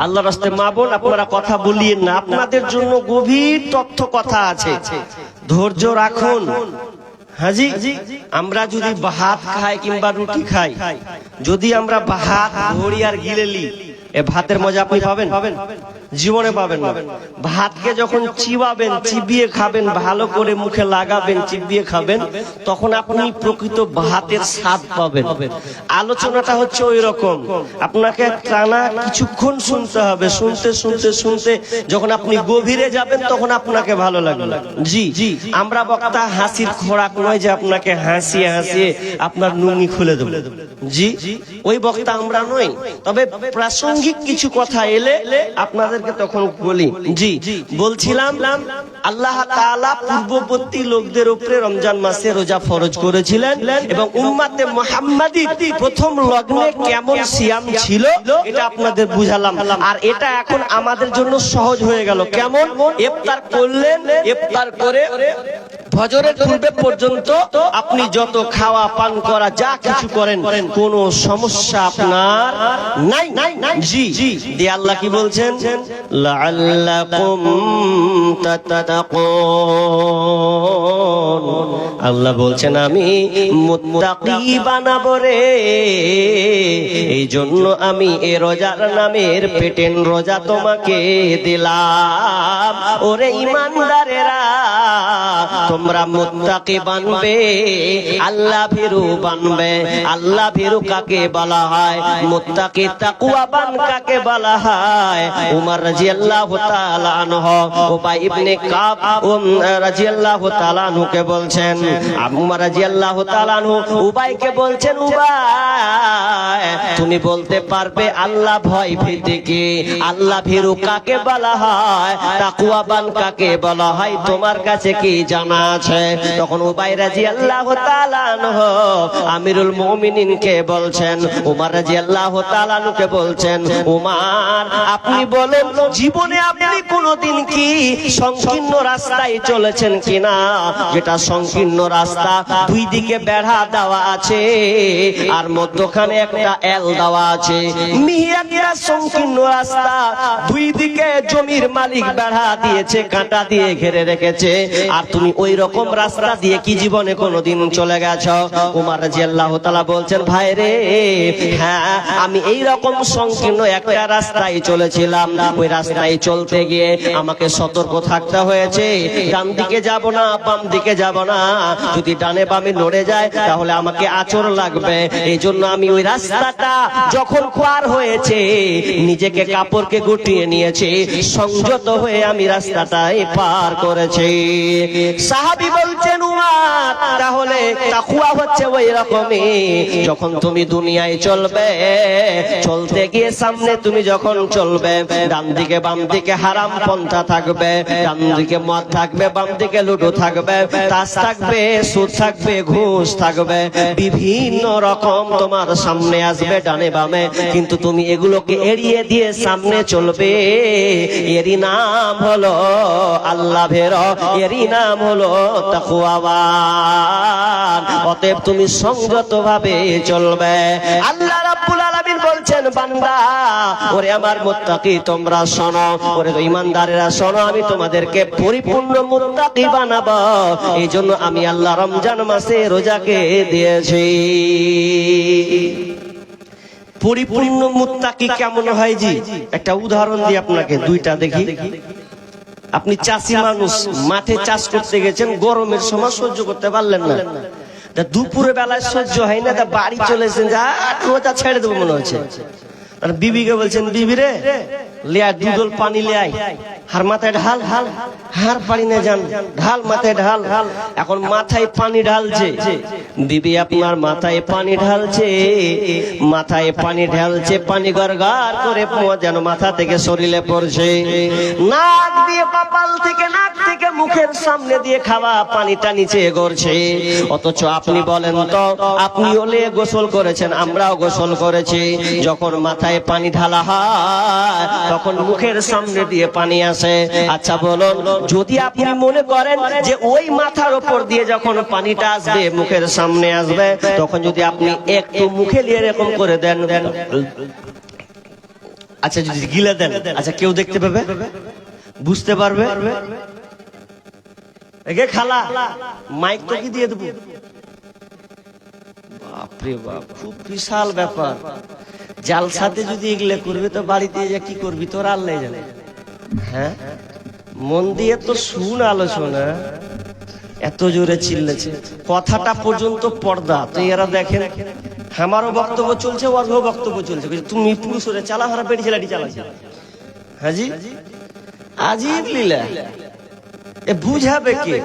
আল্লাহর রাস্তে মা বোন, আপনারা কথা বলিয়েন না, আপনাদের জন্য গভীর তথ্য কথা আছে, ধৈর্য রাখুন। হাজি, আমরা যদি ভাত খাই কিংবা রুটি খাই, যদি আমরা ভাত ধরি আর গিলেলি, এ ভাতের মজা আপনি পাবেন? জীবনে পাবেন না। ভাতকে যখন চিবাবেন, চিবিয়ে খাবেন, ভালো করে মুখে লাগাবেন, চিবিয়ে খাবেন, তখন আপনি প্রকৃত ভাতের স্বাদ পাবেন। আলোচনাটা হচ্ছে ওই রকম, আপনাকে টানা কিছুক্ষণ শুনতে হবে, শুনতে শুনতে শুনতে যখন আপনি গভীরে যাবেন তখন আপনাকে ভালো লাগবে। জি, আমরা বক্তা হাসির খোরাক নয় যে আপনাকে হাসিয়ে হাসিয়ে আপনার নুঙ্গি খুলে দেব। জি, ওই বক্তা আমরা নই। তবে প্রাসঙ্গিক কিছু কথা এলে আপনাদেরকে তখন বলি। জি, বলছিলাম আল্লাহ তাআলা পূর্ববর্তী লোকদের উপরে রমজান মাসে রোজা ফরজ করেছিলেন এবং উম্মাতে মুহাম্মাদী প্রথম লগ্নে কেমন সিয়াম ছিল এটা আপনাদের বুঝালাম। আর এটা এখন আমাদের জন্য সহজ হয়ে গেল। কেমন? ইফতার করলেন, ইফতার করে ফজরের পূর্বে পর্যন্ত আপনি যত খাওয়া পান করা যা কিছু করেন কোনো সমস্যা আপনার নাই। জি, দিয়ে আল্লাহ কি বলছেন? লাআল্লাকুম তাত্তাকুন। আল্লাহ বলছেন আমি মুত্তাকি বানাবো রে, এই জন্য আমি এ রোজার নামের পেটেন রোজা তোমাকে দিলাম। ওরে ঈমানদারেরা, তোমরা মুত্তাকি বানবে, আল্লাহ ভীরু বানবে। আল্লাহ ভীরু কাকে বলা হয়? মুত্তাকি তাকওয়াবান কাকে বলা হয়? উমর রাদিয়াল্লাহু তাআলা আনহু উবাই ইবনে কাব রাদিয়াল্লাহু তাআলা আনহুকে বলছেন, উমর রাদিয়াল্লাহু তাআলা আনহু উবাইকে বলছেন, উবাই তুমি বলতে পারবে আল্লাহ ভয় ভীতি কি? আল্লাহ ভীরু কাকে বলা হয়? তাকওয়াবান কাকে বলা হয়? তোমার কাছে কি জানা আছে? তখন উবাই রাদিয়াল্লাহু তাআলা আনহু আমিরুল মুমিনিনকে বলছেন, উমর রাদিয়াল্লাহু তাআলা আনহুকে বলছেন, উমর আপনি বলেন জীবনে আপনি কোনদিন কি সংকীর্ণ রাস্তায় চলেছেন কিনা? যেটা সংকীর্ণ রাস্তা, দুই দিকে বেড়া দেওয়া আছে আর মধ্যখানে একটা এল দেওয়া আছে। একটা সংকীর্ণ রাস্তা, দুই দিকে জমির মালিক বেড়া দিয়েছে, কাঁটা দিয়ে ঘিরে রেখেছে, আর তুমি ওই রকম রাস্তা দিয়ে কি জীবনে কোনোদিন চলে গেছো? উমর রাদিয়াল্লাহু তাআলা বলছেন, ভাই রে, হ্যাঁ আমি এই রকম সংকীর্ণ একটা রাস্তায় চলেছিলাম। ওই রাস্তায় চলতে গিয়ে আমাকে সতর্ক থাকতে হয়েছে, ডান দিকে যাব না, বাম দিকে যাব না। যদি ডানে বামে নড়ে যায় তাহলে আমাকে আঁচড় লাগবে। এই জন্য আমি ওই রাস্তাটা যখন পার হয়েছে নিজেকে কাপড়কে গুটিয়ে নিয়েছি, সংযত হয়ে আমি রাস্তাটাই পার করেছি। সাহাবী বলছেন, উমর তাহলে তাকওয়া হচ্ছে ওই রকমই, যখন তুমি দুনিয়ায় চলবে, চলতে গিয়ে সামনে তুমি যখন চলবে, ডান দিকে বাম দিকে হারাম পন্থা থাকবে, ডান দিকে মদ থাকবে, বাম দিকে লুডো থাকবে, তাস থাকবে, সুদ থাকবে, ঘুষ থাকবে, বিভিন্ন রকম তোমার সামনে আসবে ডানে বামে, কিন্তু তুমি এগুলোকে এড়িয়ে দিয়ে সামনে চলবে। এরই নাম হলো আল্লাহ ভীরু, এরই নাম হলো তাকওয়াবান। অতএব তুমি সংযত ভাবে চলবে। আল্লাহ রাব্বুল আলামিন বলছেন, বান্দা ওরে আমার মুত্তাকি তোমরা শোনো, ওরে ঈমানদারেরা শোনো, আমি তোমাদেরকে পরিপূর্ণ মুত্তাকি বানাবো। এই জন্য আমি আল্লাহ রমজান মাসে রোজাকে দিয়েছি। পরিপূর্ণ মুত্তাকি কেমন হয়? জি, একটা উদাহরণ দিই আপনাকে, দুইটা দেখি। আপনি চাষি মানুষ, মাঠে চাষ করতে গেছেন, গরমের সময় সহ্য করতে পারলেন না, দুপুরে বেলায় সহ্য হয় না, তা বাড়ি চলেছেন, যা রোজা ছেড়ে দেবো মনে হচ্ছে। বিবিকে বলছেন, বিবি রে লে আয়, দুদল পানি লে আয়, হার মাথায় ঢাল, হার পানি না যান, ঢাল মাথায় ঢাল। এখন মাথায় পানি ঢালছে, বিবি আপনার মাথায় পানি ঢালছে, মাথায় পানি ঢালছে, পানি গড়গড় করে যেন মাথা থেকে শরীরে পড়ছে, নাক দিয়ে কপাল থেকে, নাক থেকে মুখের সামনে দিয়ে খাওয়া পানিটা নিচে গড়ছে। অথচ আপনি বলেন তো, আপনি হলে গোসল করেছেন, আমরাও গোসল করেছি, যখন মাথায় পানি ঢালা হয় তখন মুখের সামনে দিয়ে পানি আসে। আচ্ছা বলুন, যদি আপনি মনে করেন যে ওই মাথার উপর দিয়ে যখন পানিটা আসবে, মুখের সামনে আসবে, তখন যদি আপনি একটু মুখে নিয়ে এরকম করে দেন, আচ্ছা যদি গিলে দেন, আচ্ছা কেউ দেখতে পাবে, বুঝতে পারবে? একে খালা মাইক তো কি দিয়ে দেবো? বাপরে বাপ, খুব বিশাল ব্যাপার। জালসাতে যদি এগুলো করবে তো বাড়িতে যা কি করবি তোর আল্লাহ জানে। হ্যাঁ, মন দিয়ে তো শুন আলোচনা, এত জোরে চিল্লেছে, কথাটা পর্যন্ত পর্দা। তো এরা দেখেন আমারও বক্তব্য চলছে, ওরও বক্তব্য চলছে, তুমি পুরুষ হলে চালা হারা বেড়ি ছেলাটি চালাচ্ছি। হাজি আজিব লীলা, এ বুঝাবে কে?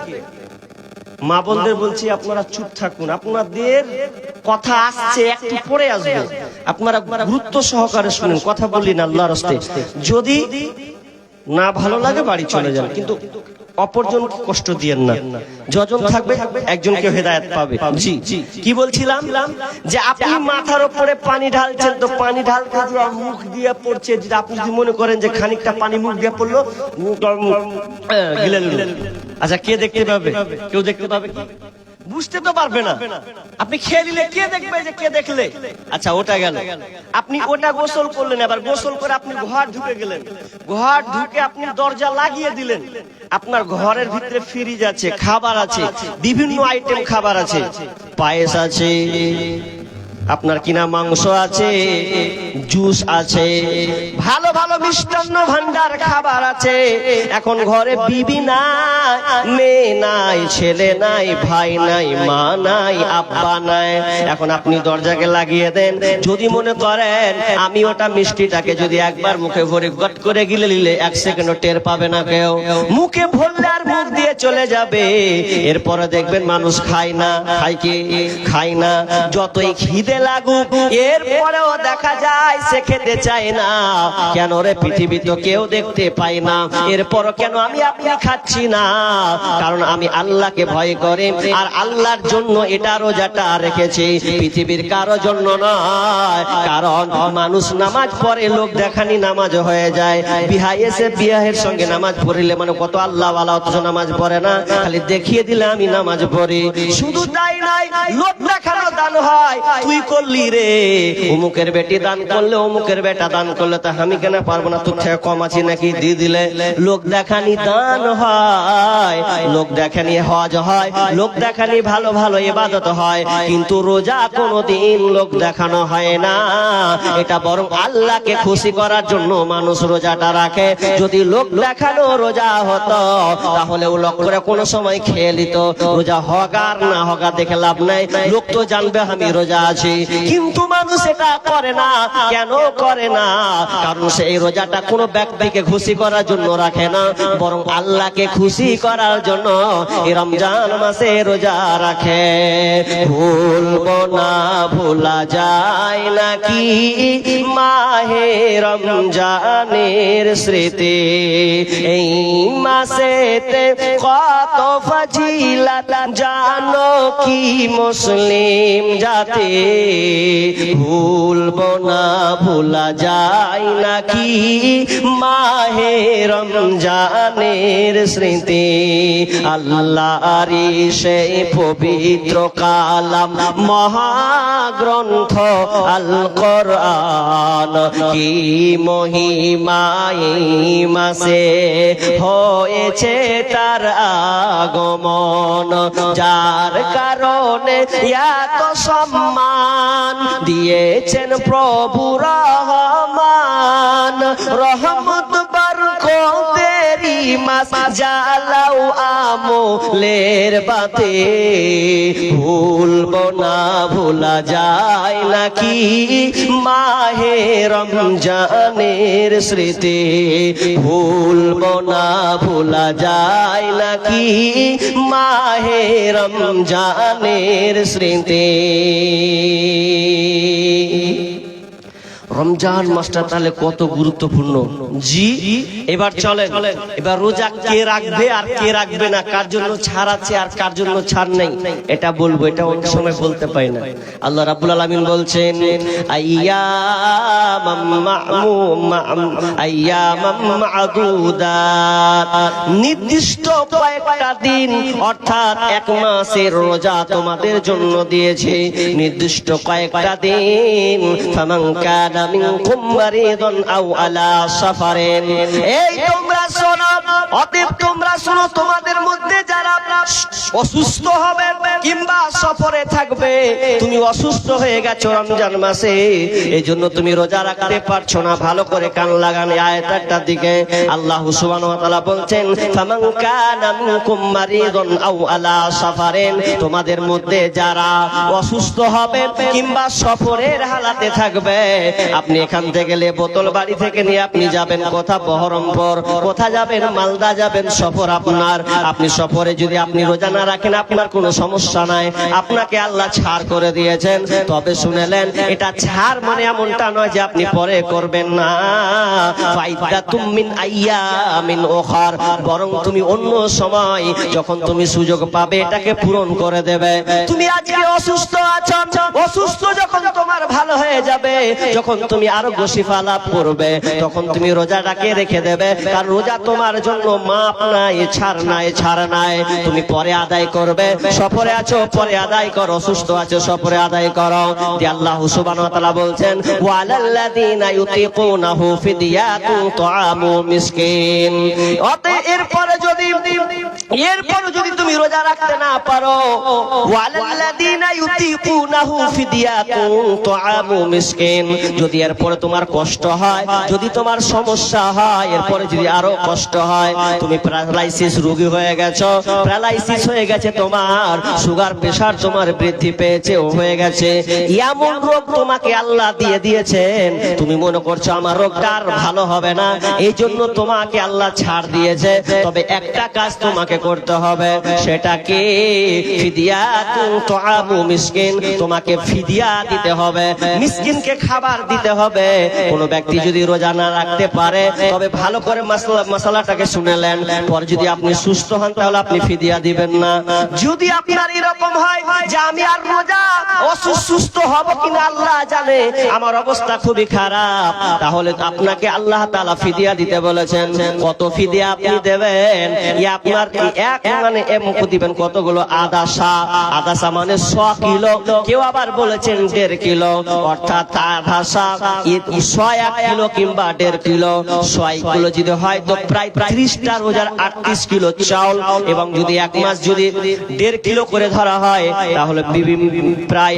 মা বোনদের বলছি আপনারা চুপ থাকুন, আপনাদের কথা আসছে, একটু পরে আসবে, আপনারা গুরুত্ব সহকারে শুনুন। কথা বললি না আল্লাহর রাস্তে, যদি না ভালো লাগে বাড়ি চলে যান, কিন্তু অপরজনকে কষ্ট দিয়েন না। যজন থাকবে একজনকে হেদায়েত পাবে। জি, কি বলছিলাম যে আপনি মাথার উপরে পানি ঢালছেন, তো পানি ঢালতে মুখ দিয়ে পড়ছে, যদি আপনি যদি মনে করেন যে খানিকটা পানি মুখ দিয়ে পড়লো, গিলে নিল, আচ্ছা কে দেখতে পাবে? কেউ দেখতে পাবে কি? বুঝতে তো পারবে না। আপনি খেয়ে নিলে কে দেখবে যে কে দেখলে? আচ্ছা ওটা গেল, আপনি ওটা গোসল করলেন, আবার গোসল করে আপনি ঘর ঢুকে গেলেন, ঘর ঢুকে আপনি দরজা লাগিয়ে দিলেন, আপনার ঘরের ভিতরে ফ্রিজ আছে, খাবার আছে, বিভিন্ন আইটেম খাবার আছে, পায়েস আছে, আপনার কিনা মাংস আছে, জুস আছে, ভালো ভালো মিষ্টান্ন ভান্ডার খাবার আছে। এখন ঘরে বিবি নাই, মেয়ে নাই, ছেলে নাই, ভাই নাই, মা নাই, আব্বা নাই। এখন আপনি দরজাকে লাগিয়ে দেন, যদি মনে করেন আমি ওটা মিষ্টিটাকে যদি একবার মুখে ভরে গট করে গিলে নিলে 1 সেকেন্ডও টের পাবে না কেউ, মুখে ভরলে আর মুখ দিয়ে চলে যাবে। এরপরে দেখবেন মানুষ খায় না, খায় কি? খায় না, যতই খিদে লাগুক এরপরেও দেখা যায় সে খেতে চায় না। কেন রে? পৃথিবী তো কেউ দেখতে পায় না, এরপরও কেন আমি আপনি খাচ্ছি না? কারণ আমি আল্লাহকে ভয় করি, আর আল্লাহর জন্য এটা রোজাটা রেখেছি, পৃথিবীর কারো জন্য নয়। কারণ মানুষ নামাজ পড়ে, লোক দেখানি নামাজ হয়ে যায়। বিহাই এসে বিয়াহের সঙ্গে নামাজ পড়িলে মানে কত আল্লাহ ওয়ালা, অথচ নামাজ পড়ে না, খালি দেখিয়ে দিলে আমি নামাজ পড়ি। শুধু তাই নাই, লোক দেখানো দান হয়, তুই করলি রে, অমুকের বেটি দান করলে, অমুকের বেটা দান করলে, তা আমি কেন পারবো না? তোর থেকে কম আছি নাকি? দিয়ে দিলে। লোক দেখানি দান হয়, লোক দেখানি হজ হয়, লোক দেখানি ভালো ভালো ইবাদত হয়, কিন্তু রোজা কোনোদিন লোক দেখানো হয় না। এটা বরং আল্লাহকে খুশি করার জন্য মানুষ রোজাটা রাখে। যদি লোক দেখানো রোজা হতো তাহলে ও লোক করে কোনো সময় খেয়ে নিত। রোজা হোক আর না হোক দেখে লাভ নাই, লোক তো জানবে আমি রোজা আছি। কিন্তু মানুষ এটা করে না। কেন করে না? কারণ সেই রোজাটা কোনো ব্যক্তিকে খুশি করার জন্য রাখে না, বরং আল্লাহকে খুশি করার জন্য এই রমজান মাসে রোজা রাখে। ভুলবো না, ভোলা যায় নাকি মাহে রমজানের স্মৃতি? এই মাসেতে কত ফজিলত জানো কি মুসলিম জাতি? ভুলবো না, ভোলা যায় নাকি মাহে রমজানের স্মৃতি? আল্লাহর সেই পবিত্র কালাম মহাগ্রন্থ আল কোরআন, কি মহিমা এই মাসে হয়েছে তার আগমন, যার কারণে এত সম্মান দিয়েছেন প্রভু রহমান। রহমত বরকতেরি মাস, জ্বালাও আমলের বাতি। ভুলবো না, ভোলা যায় নাকি মাহে রমজানের স্মৃতি? ভুলবো না, ভোলা যায় নাকি মাহে রমজানের স্মৃতি? রমজান মাসটা তাহলে কত গুরুত্বপূর্ণ। জি, এবার চলেন, এবার রোজা কে রাখবে আর কে রাখবে না, কার জন্য ছাড় আছে আর কার জন্য ছাড় নেই, এটা বলবো। এটা অনেক সময় বলতে পারি না। আল্লাহ রাব্বুল আলামিন বলছেন আইয়ামাম মা'দুদাত, নির্দিষ্ট কয়েকটা দিন, অর্থাৎ 1 মাসের রোজা তোমাদের জন্য দিয়েছে, নির্দিষ্ট কয়েকটা দিন। ফামান কানা মিনকুম মারিদান আও আলা সাফারিন, এই তোমরা শোনো, অতএব তোমরা শোনো, তোমাদের মধ্যে যারা অসুস্থ হবে কিংবা সফরে থাকবে, তুমি অসুস্থ হয়ে গেছো রমজান মাসে, এই জন্য তুমি রোজা রাখতে পারছো না। ভালো করে কান লাগান আয়াতটার দিকে। আল্লাহ সুবহানাহু ওয়া তাআলা বলছেন, ফামান কানা মিনকুম মারিদুন আও আলা সাফারিন, তোমাদের মধ্যে যারা অসুস্থ হবে কিংবা সফরের হালাতে থাকবে, আপনি এখান থেকে গেলে বোতল বাড়ি থেকে নিয়ে আপনি যাবেন কোথা, বহরমপুর, কোথা যাবেন, মালদা যাবেন, সফর আপনার। আপনি সফরে যদি আপনি রোজা না রাখেন আপনার কোনো সমস্যা নাই, আপনাকে আল্লাহ ছাড় করে দিয়েছেন। তবে শুনেলেন, এটা ছাড় মানে এমনটা নয় যে আপনি পরে করবেন না, ফাইদাতুম মিন আইয়ামিন উখার, বরং তুমি অন্য সময় যখন তুমি সুযোগ পাবে এটাকে পূরণ করে দেবে। তুমি আজকে অসুস্থ আছো, অসুস্থ যখন তোমার ভালো হয়ে যাবে, যখন তুমি আরোগ্য শিফা লাভ করবে, তখন তুমি রোজাটাকে রেখে দেবে, কারণ রোজা তোমার জন্য মাপ নাই, ছাড় নাই, ছাড় নাই। তুমি পরে আদায় করবে, সফরে আছো পরে আদায় করো, অসুস্থ আছো সফরে আদায় করো। দিয়ে আল্লাহ সুবহানাহু ওয়া তাআলা বলছেন, ওয়ালাল্লাযীনা ইউতিকুনাহু ফিদিয়াতুন তুআমু মিসকিন। এরপরে যদি তুমি রোজা রাখতে না পারো, ওয়ালাল্লাযীনা ইউতিকুনাহু ফিদিয়াতুন তুআমু মিসকিন, যদি এরপরে তোমার কষ্ট হয়, যদি তোমার সমস্যা হয়, এরপরে যদি আরো কষ্ট হয়, তুমি প্যারালাইসিস রোগী হয়ে গেছো, প্যারালাইসিস হয়ে গেছে তোমার, সুগার প্রেসার তোমার বৃদ্ধি পেয়েছে, ও হয়ে গেছে, এমন রোগ তোমাকে আল্লাহ দিয়ে দিয়েছেন, তুমি মনে করছো আমার রোগটা আর ভালো হবে না, এই জন্য তোমাকে আল্লাহ ছাড় দিয়েছে। তবে একটা কাজ তোমাকে করতে হবে, সেটা কি, ফিদিয়াতুন তুআমু মিসকিন, তোমাকে ফিদিয়া দিতে হবে, মিসকিনকে খাবার দিতে হবে। কোন ব্যক্তি যদি রোজা না রাখতে পারে, তবে ভালো করে মশলাটাকে শুনেলেন, পর যদি আপনি সুস্থ হন তাহলে আপনি ফিদিয়া দিবেন না। যদি আপনার এরকম হয় যে আমি আর রোজা অসুস্থ হব কিনা আল্লাহ জানে, আমার অবস্থা খুবই খারাপ, তাহলে আপনাকে আল্লাহ তাআলা ফিদিয়া দিতে বলেছেন। কত ফিদিয়া আপনি দেবেন? আপনার এক মানে এমক দিবেন কতগুলো আদাসা, আদাসা মানে 100 কিলো, কেউ আবার বলেছেন 1.5 কিলো, অর্থাৎ আদাসা 100 কিলো কিংবা 1.5 কিলো। 100 কিলো যদি হয় তো প্রায় 30টা রোজার 38 কিলো চাউল, এবং যদি এক মাস যদি 1.5 কিলো করে ধরা হয় তাহলে প্রায়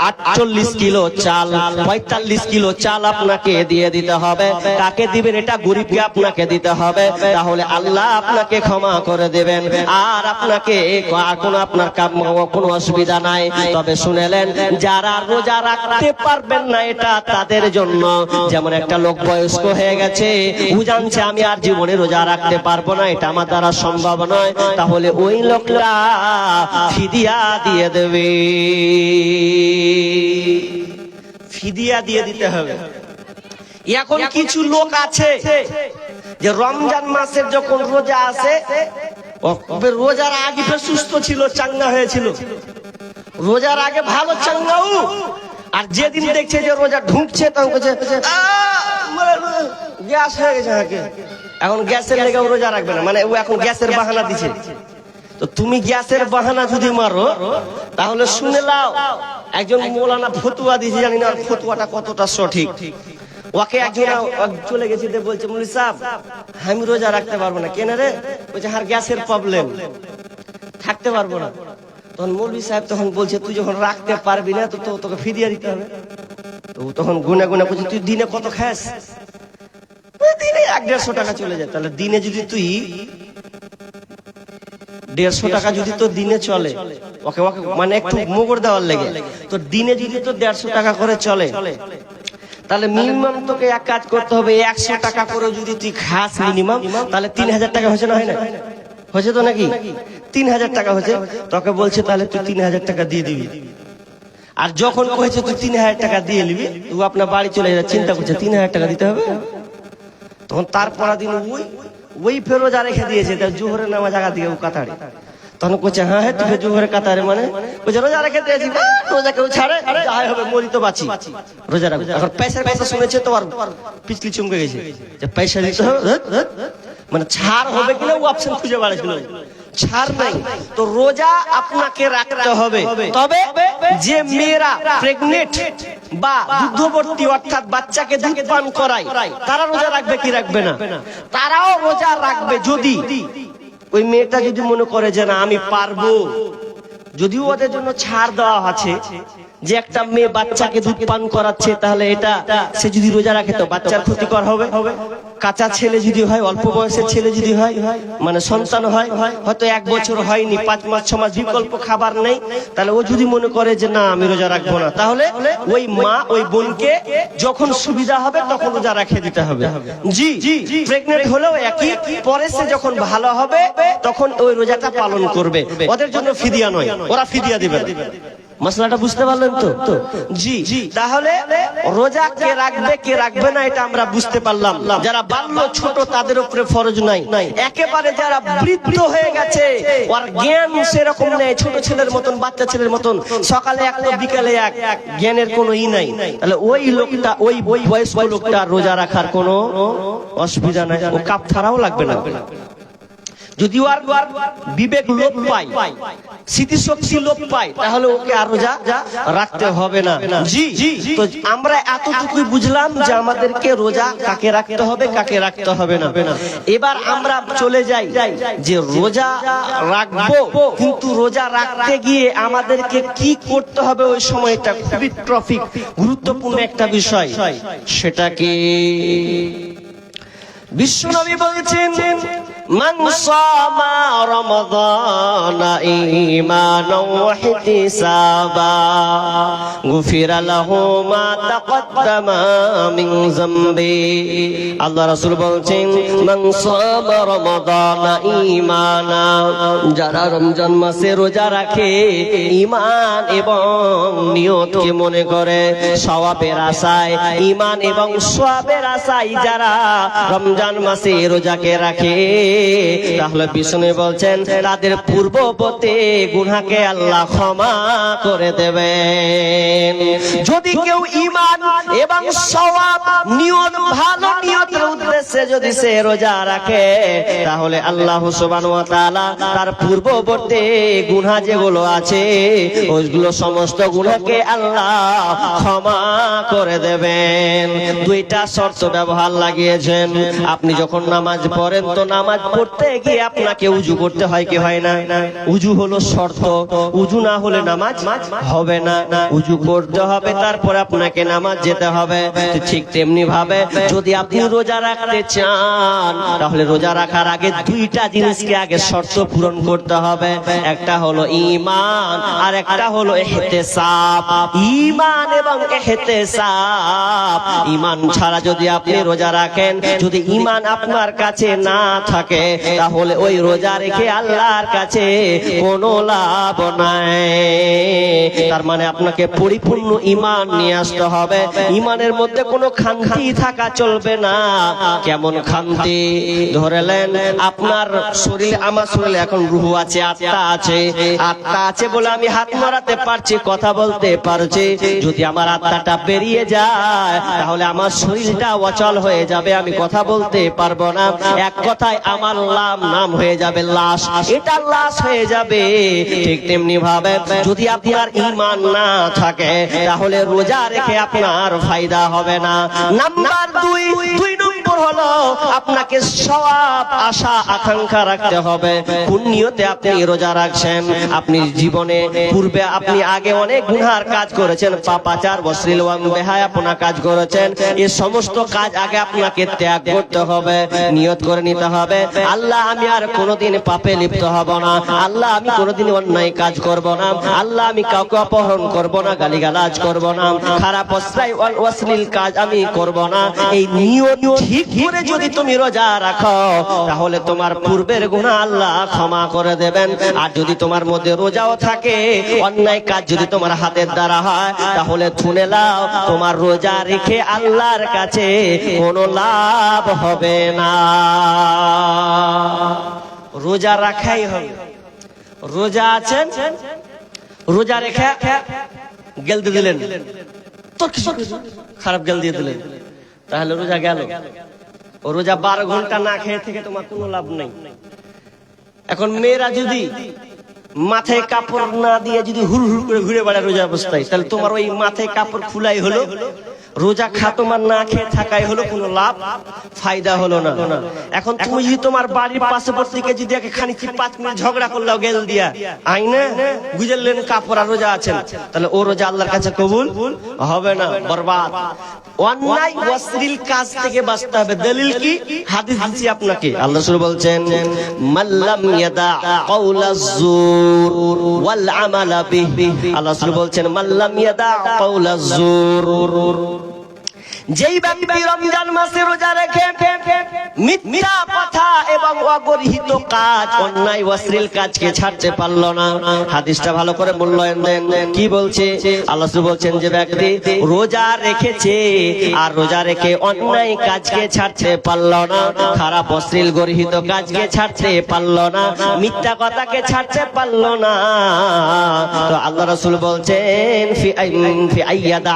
48 কিলো চাল, 45 কিলো চাল আপনাকে দিয়ে দিতে হবে। কাকে দিবেন? এটা গরিবকে আপনাকে দিতে হবে, তাহলে আল্লাহ আপনাকে ক্ষমা করে দেবেন, আর আপনাকে আপনার কোনো অসুবিধা নাই। তবে শুনেলেন, যারা রোজা রাখতে পারবেন না এটা তাদের জন্য, যেমন একটা লোক বয়স্ক হয়ে গেছে, ও জানছে আমি আর জীবনে রোজা রাখতে পারবো না, এটা আমার দ্বারা সম্ভব নয়, তাহলে ওই লোকটা ফিদিয়া দিয়ে দেবে, ফিদিয়া দিয়ে দিতে হবে। এখন কিছু লোক আছে যে রমজান মাসের যখন রোজা আসে, রোজার আগে সুস্থ ছিল, চাঙ্গা হয়েছিল, রোজার আগে ভালো চাঙ্গাও, আর যেদিন দেখছে যে রোজা ঢুকছে তখন বলছে গ্যাস হয়ে গেছে, এখন গ্যাসের লেগে রোজা রাখবে না, মানে ও এখন গ্যাসের বাহানা দিছে। তো তুমি গ্যাসের বাহানা যদি মারো তাহলে শুনে নাও, একজন মৌলানা ফতুয়া দিয়েছে, জানি না আর ফতুয়াটা কতটা সঠিক। ওকে একজন চলে গেছে, বলছে মৌলভী সাহেব আমি রোজা রাখতে পারবো না। কেন রে? বলছে আর গ্যাসের প্রবলেম, থাকতে পারবো না। তখন মৌলভী সাহেব তখন বলছে, তুই যখন রাখতে পারবি না তো তোকে ফিদিয়া দিতে হবে। তো তখন গুনে গুনে বলছে, তুই দিনে কত খাস? দিনে 150 টাকা চলে যায়। তাহলে দিনে যদি তুই 150 টাকা যদি তোর দিনে চলে, ওকে ওকে মানে একটু মোগর দেওয়ার লেগে, তো দিনে যদি তোর 150 টাকা করে চলে, তাহলে মিনিমাম তোকে এক কাজ করতে হবে, 100 টাকা করে যদি তুই খাস মিনিমাম, তাহলে 3000 টাকা হয়েছে না? হয় না? হয়েছে তো নাকি? 3000 টাকা হয়েছে। তোকে বলছে তাহলে তুই 3000 টাকা দিয়ে দিবি। আর যখন কয়েছে তুই 3000 টাকা দিয়ে নিবি, তুই আপনার বাড়ি চলে যা, চিন্তা করছে 3000 টাকা দিতে হবে। তখন তারপর দিন ওই ফের রোজা রেখে দিয়েছে, তার জোহরের নামাজ আগা দিয়ে কাতারে। তখন কইছে হ্যাঁ হ্যাঁ তুই জোহরের কাতারে, মানে কইছে রোজা রেখে দিয়েছি, রোজা কেউ ছাড়ে, যাই হবে মরি তো বাঁচি, রোজা রাখবো। এখন পয়সার কথা শুনেছে তো আর পিছলি চমকে গেছে যে পয়সা দিতে হবে, মানে ছাড় হবে কিনা ও অপশন খুঁজে বেড়াচ্ছিল, ছাড় নাই। তো রোজা আপনাকে রাখতে হবে। তবে যে মেয়েরা প্রেগনেন্ট বা দুগ্ধবর্তী অর্থাৎ বাচ্চাকে দুধ পান করায়, তারা রোজা রাখবে কি রাখবে না? তারাও রোজা রাখবে যদি ওই মেয়েটা যদি মনে করে যে না আমি পারবো, যদিও ওদের জন্য ছাড় দেওয়া আছে যে একটা মেয়ে বাচ্চাকে দুধ পান করাচ্ছে, তাহলে এটা সে যদি রোজা রাখে তো বাচ্চার ক্ষতিকর হবে। কাঁচা ছেলে যদি হয়, অল্প বয়সের ছেলে যদি হয়, মানে সন্তান হয়, হয়তো 1 বছর হয়নি, 5 মাস 6 মাস বিকল্প খাবার নেই, তাহলে ও যদি মনে করে যে না আমি রোজা রাখবো না, তাহলে ওই মা ওই বোনকে যখন সুবিধা হবে তখন রোজা রাখিয়ে দিতে হবে। জি, প্রেগনেন্ট হলেও একই, পরে সে যখন ভালো হবে তখন ওই রোজাটা পালন করবে। ওদের জন্য ফিদিয়া নয়, ওরা ফিদিয়া দিবে না। মশলাটা বুঝতে পারলেন তো? জি, তাহলে রোজা কে রাখবে কে রাখবে না এটা আমরা বুঝতে পারলাম। যারা বাল্য ছোট তাদের উপরে ফরজ নাই। একেবারে যারা বৃদ্ধ হয়ে গেছে, ওর জ্ঞান সেরকম নেই, ছোট ছেলের মতন, বাচ্চা ছেলের মতন, সকালে এক তো বিকালে এক, জ্ঞানের কোনো ই নাই, তাহলে ওই লোকটা, ওই বয়স্ক লোকটা রোজা রাখার কোনো অসুবিধা নাই, ও কাফারাও লাগবে না। যদি আর বিবেক লোপ পায়, স্মৃতিশক্তি লোপ পায়, তাহলে ওকে আর রোজা রাখতে হবে না। জি, তো আমরা এতটুকুই বুঝলাম যে আমাদেরকে রোজা কাকে রাখতে হবে কাকে রাখতে হবে না। এবার আমরা চলে যাই যে রোজা রাখবো, কিন্তু রোজা রাখতে গিয়ে আমাদেরকে কি করতে হবে ওই সময়টা খুবই টপিক, গুরুত্বপূর্ণ একটা বিষয়। সেটা কি বিশ্বনবী বলছেন, মান সামা রমাদান ঈমানাও ওয়া ইহতিসাবা গুফিরা লাহু মা তাকদ্দামা মিন যামবি। আল্লাহ রাসূল বলছেন, মান সামা রমাদান ঈমানা, যারা রমজান মাসে রোজা রাখে ঈমান এবং নিয়তকে মনে করে, সওয়াবের আশায়, ঈমান এবং সওয়াবের আশায় যারা রমজান মাসে রোজাকে রাখে, তাহলে বিষ্ণু বলছেন তাদের পূর্ববর্তী গুনাহকে আল্লাহ ক্ষমা করে দেবেন। যদি কেউ ঈমান এবং সওয়াব নিয়ত, ভালো নিয়তের উদ্দেশ্যে যদি সে রোজা রাখে, তাহলে আল্লাহ সুবহানাহু ওয়া তাআলা তার পূর্ববর্তী গুনাহ যেগুলো আছে ওইগুলো সমস্ত গুনাহকে আল্লাহ ক্ষমা করে দেবেন। দুইটা শর্ত ব্যবহার লাগিয়েছেন। আপনি যখন নামাজ পড়েন তো নামাজ পড়তে গিয়ে আপনাকে উজু করতে হয় কি হয় না? উজু হলো শর্ত, উজু না হলে নামাজ হবে না, উজু করতে হবে, তারপরে আপনাকে নামাজ যেতে হবে। ঠিক তেমনি ভাবে যদি আপনি রোজা রাখতে চান, তাহলে রোজা রাখার আগে দুইটা জিনিসকে আগে শর্ত পূরণ করতে হবে। একটা হলো ঈমান আর একটা হলো ইহতিসাব। ঈমান এবং ইহতিসাব, ঈমান ছাড়া যদি আপনি রোজা রাখেন, যদি ঈমান আপনার কাছে না থাকে, তাহলে ওই রোজা রেখে আল্লাহর কাছে কোনো লাভ নাই। তার মানে আপনাকে পরিপূর্ণ ঈমান নিয়ে আসতে হবে। ঈমানের মধ্যে কোনো খামতি থাকা চলবে না। কেমন খামতি? ধরেলেন আপনার শরীর, আমার শরীরে এখন রূহ আছে, আত্মা আছে, আত্মা আছে বলে আমি হাত নাড়াতে পারছি, কথা বলতে পারছি। যদি আমার আত্মাটা বেরিয়ে যায়, তাহলে আমার শরীরটা অচল হয়ে যাবে, আমি কথা বলতে পারবো না। এক কথায় আমার নাম হয়ে যাবে লাশ, এটা লাশ হয়ে যাবে। ঠিক তেমনি ভাবে যদি আপনার ঈমান না থাকে, তাহলে রোজা রেখে আপনার ফায়দা হবে না। নাম্বার 2 নম্বর হলো আপনাকে সওয়াব আশা আকাঙ্ক্ষা রাখতে হবে। কোন নিয়তে আপনি রোজা রাখছেন? আপনি জীবনে পূর্বে আপনি আগে অনেক গুনার কাজ করেছেন, পাপাচার, অশ্লীল, বেহায়াপনা কাজ করেছেন। এই সমস্ত কাজ আগে আপনাকে ত্যাগ করতে হবে, নিয়ত করে নিতে হবে, আল্লাহ আমি আর কোনোদিন পাপে লিপ্ত হব না, আল্লাহ আমি কোনোদিন অন্যায় কাজ করব না, আল্লাহ আমি কাউকে অপহরণ করব না, গালিগালাজ করব না, খারাপ অশ্লীল কাজ আমি করব না। এই নিয়ত ঠিক করে যদি তুমি রোজা রাখো, তাহলে তোমার পূর্বের গুনাহ আল্লাহ ক্ষমা করে দেবেন। আর যদি তোমার মধ্যে রোজাও থাকে, অন্যায় কাজ যদি তোমার হাতের দ্বারা হয়, তাহলে শুনে নাও তোমার রোজা রেখে আল্লাহর কাছে কোনো লাভ হবে না। রোজা রাখাই হবে। রোজা আছেন, রোজা রেখে গেল দিয়ে দিলেন, তোর কিছু খারাপ গেল দিয়ে দিলেন, তাহলে রোজা গেল। ও রোজা 12 ঘন্টা না খেয়ে থেকে তোমার কোনো লাভ নেই। এখন মেয়েরা যদি মাথায় কাপড় না দিয়ে যদি হুড় হুড় করে ঘুরে বেড়ায় রোজা অবস্থায়, তাহলে তোমার ওই মাথায় কাপড় খুলাই হলো, রোজা খা, তোমার না খেয়ে থাকাই হলো কোনো লাভ ফায়দা হলো না। এখন তুমি যদি তোমার বাড়ির পার্শ্ববর্তীকে যদি খানিক 5 মিনিট ঝগড়া করলাও গেল দিয়া আইনা বুঝলেন কাপড়া রোজা আছেন, তাহলে ও রোজা আল্লাহর কাছে কবুল হবে না, বরবাদ। অন্যায় অশ্লীল কাজ থেকে বাঁচতে হবে। দলিল কি? হাদিস দিচ্ছি আপনাকে। আল্লাহ রাসূল বলছেন মাল্লাম ইয়াদা কাওলাজ জুর ওয়াল আমালা বিহি। আল্লাহ রাসূল বলছেন মাল্লাম ইয়াদা কাওলাজ জুর, যেই ব্যক্তি রমজান মাসে রোজা রেখে মিথ্যা কথা এবং অগরিহিত কাজ, অন্যায় অশ্লীল কাজকে ছাড়তে পারল না। হাদিসটা ভালো করে মূল্যায়ন দেন। কি বলছে? আল্লাহ রাসূল বলছেন যে ব্যক্তি রোজা রেখেছে আর রোজা রেখে অন্যায় কাজকে ছাড়তে পারল না, খারাপ অশ্লীল গরিহিত কাজকে ছাড়তে পারল না, মিথ্যা কথাকে ছাড়তে পারল না, তো আল্লাহ রাসূল বলছেন ফি আইয়াদা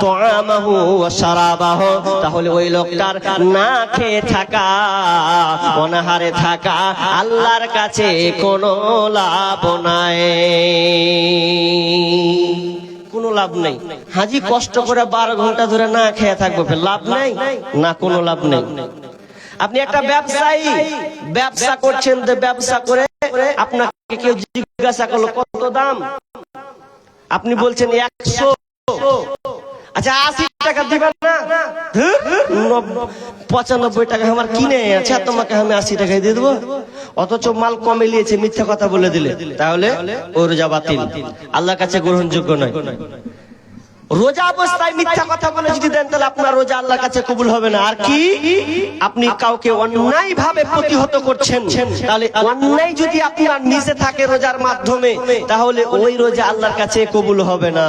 তুআমাহু ওয়া শারাবাহু, তাহলে ওই লোকটার না খেয়ে থাকা অনাহারে থাকা আল্লাহর কাছে কোনো লাভ নাই, কোনো লাভ নেই। হাজি কষ্ট করে 12 ঘন্টা ধরে না খেয়ে থাকবে, লাভ নেই না, কোনো লাভ নেই। আপনি একটা ব্যবসায়ী, ব্যবসা করছেন, তো ব্যবসা করে আপনাকে কেউ জিজ্ঞাসা করলো কত দাম, আপনি বলছেন 100, আচ্ছা 80 টাকা দিবেন না, 95 টাকা আমার কিনে, আচ্ছা তোমাকে আমি 80 টাকায় দিয়ে দেবো, অথচ মাল কমে নিয়েছে, মিথ্যা কথা বলে দিলে, তাহলে ও রোজা বাতিল, আল্লাহর কাছে গ্রহণযোগ্য নয়। রোজা অবস্থায় মিথ্যা কথা বলে যদি দেন তাহলে আপনার রোজা আল্লাহর কাছে কবুল হবে না। আর কি? আপনি কাউকে অন্যায় ভাবে প্রতিহত করছেন, তাহলে অন্যায় যদি আপনার নিজে থাকে রোজার মাধ্যমে, তাহলে ওই রোজা আল্লাহর কাছে কবুল হবে না।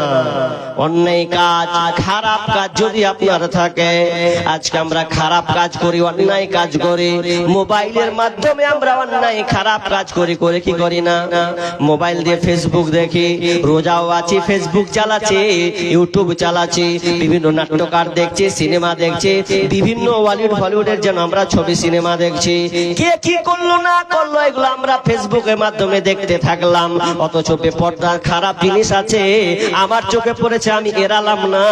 অন্যায় কাজ, খারাপ কাজ যদি আপনার থাকে, আজকে আমরা খারাপ কাজ করি, অন্যায় কাজ করি, মোবাইলের মাধ্যমে আমরা অন্যায় খারাপ কাজ করি, করে কি করি না? মোবাইল দিয়ে ফেসবুক দেখি, রোজাও আছি, ফেসবুক চালাচ্ছি, ইউটিউব চালাচ্ছি, বিভিন্ন নাট্যকার দেখছে, সিনেমা দেখছে, বিভিন্ন হলিউডের যেন আমরা ছবি সিনেমা দেখছি, কে কি করলো না করলো এগুলো আমরা ফেসবুকের মাধ্যমে দেখতে থাকলাম, অথচ বেপরদার খারাপ জিনিস আছে আমার চোখে পড়েছে, আমি এড়ালাম না।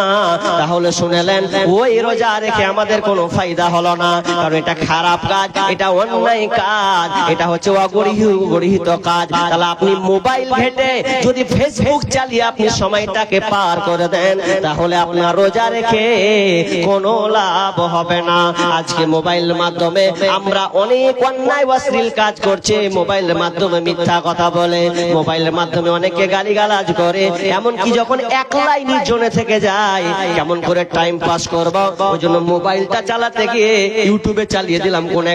তাহলে শুনেলেন ওই রোজা রেখে আমাদের কোনো ফায়দা হলো না, কারণ এটা খারাপ কাজ, এটা অন্যায় কাজ, এটা হচ্ছে অগরিহিত কাজ। তাহলে আপনি মোবাইল ঘেটে যদি ফেসবুক চালিয়ে আপনি সময়টাকে পার করে দেন, তাহলে আপনার রোজা রেখে কোনো লাভ হবে না। আজকে মোবাইল মাধ্যমে আমরা অনেক অন্যায় অশ্লীল কাজ করছি, মোবাইলের মাধ্যমে মিথ্যা কথা বলে, মোবাইলের মাধ্যমে অনেকে গালিগালাজ করে, এমনকি যখন একলাই নির্জনে থেকে যায় কেমন করে টাইম পাস করব, ওই জন্য মোবাইলটা চালাতে গিয়ে ইউটিউবে চালিয়ে দিলাম, কোন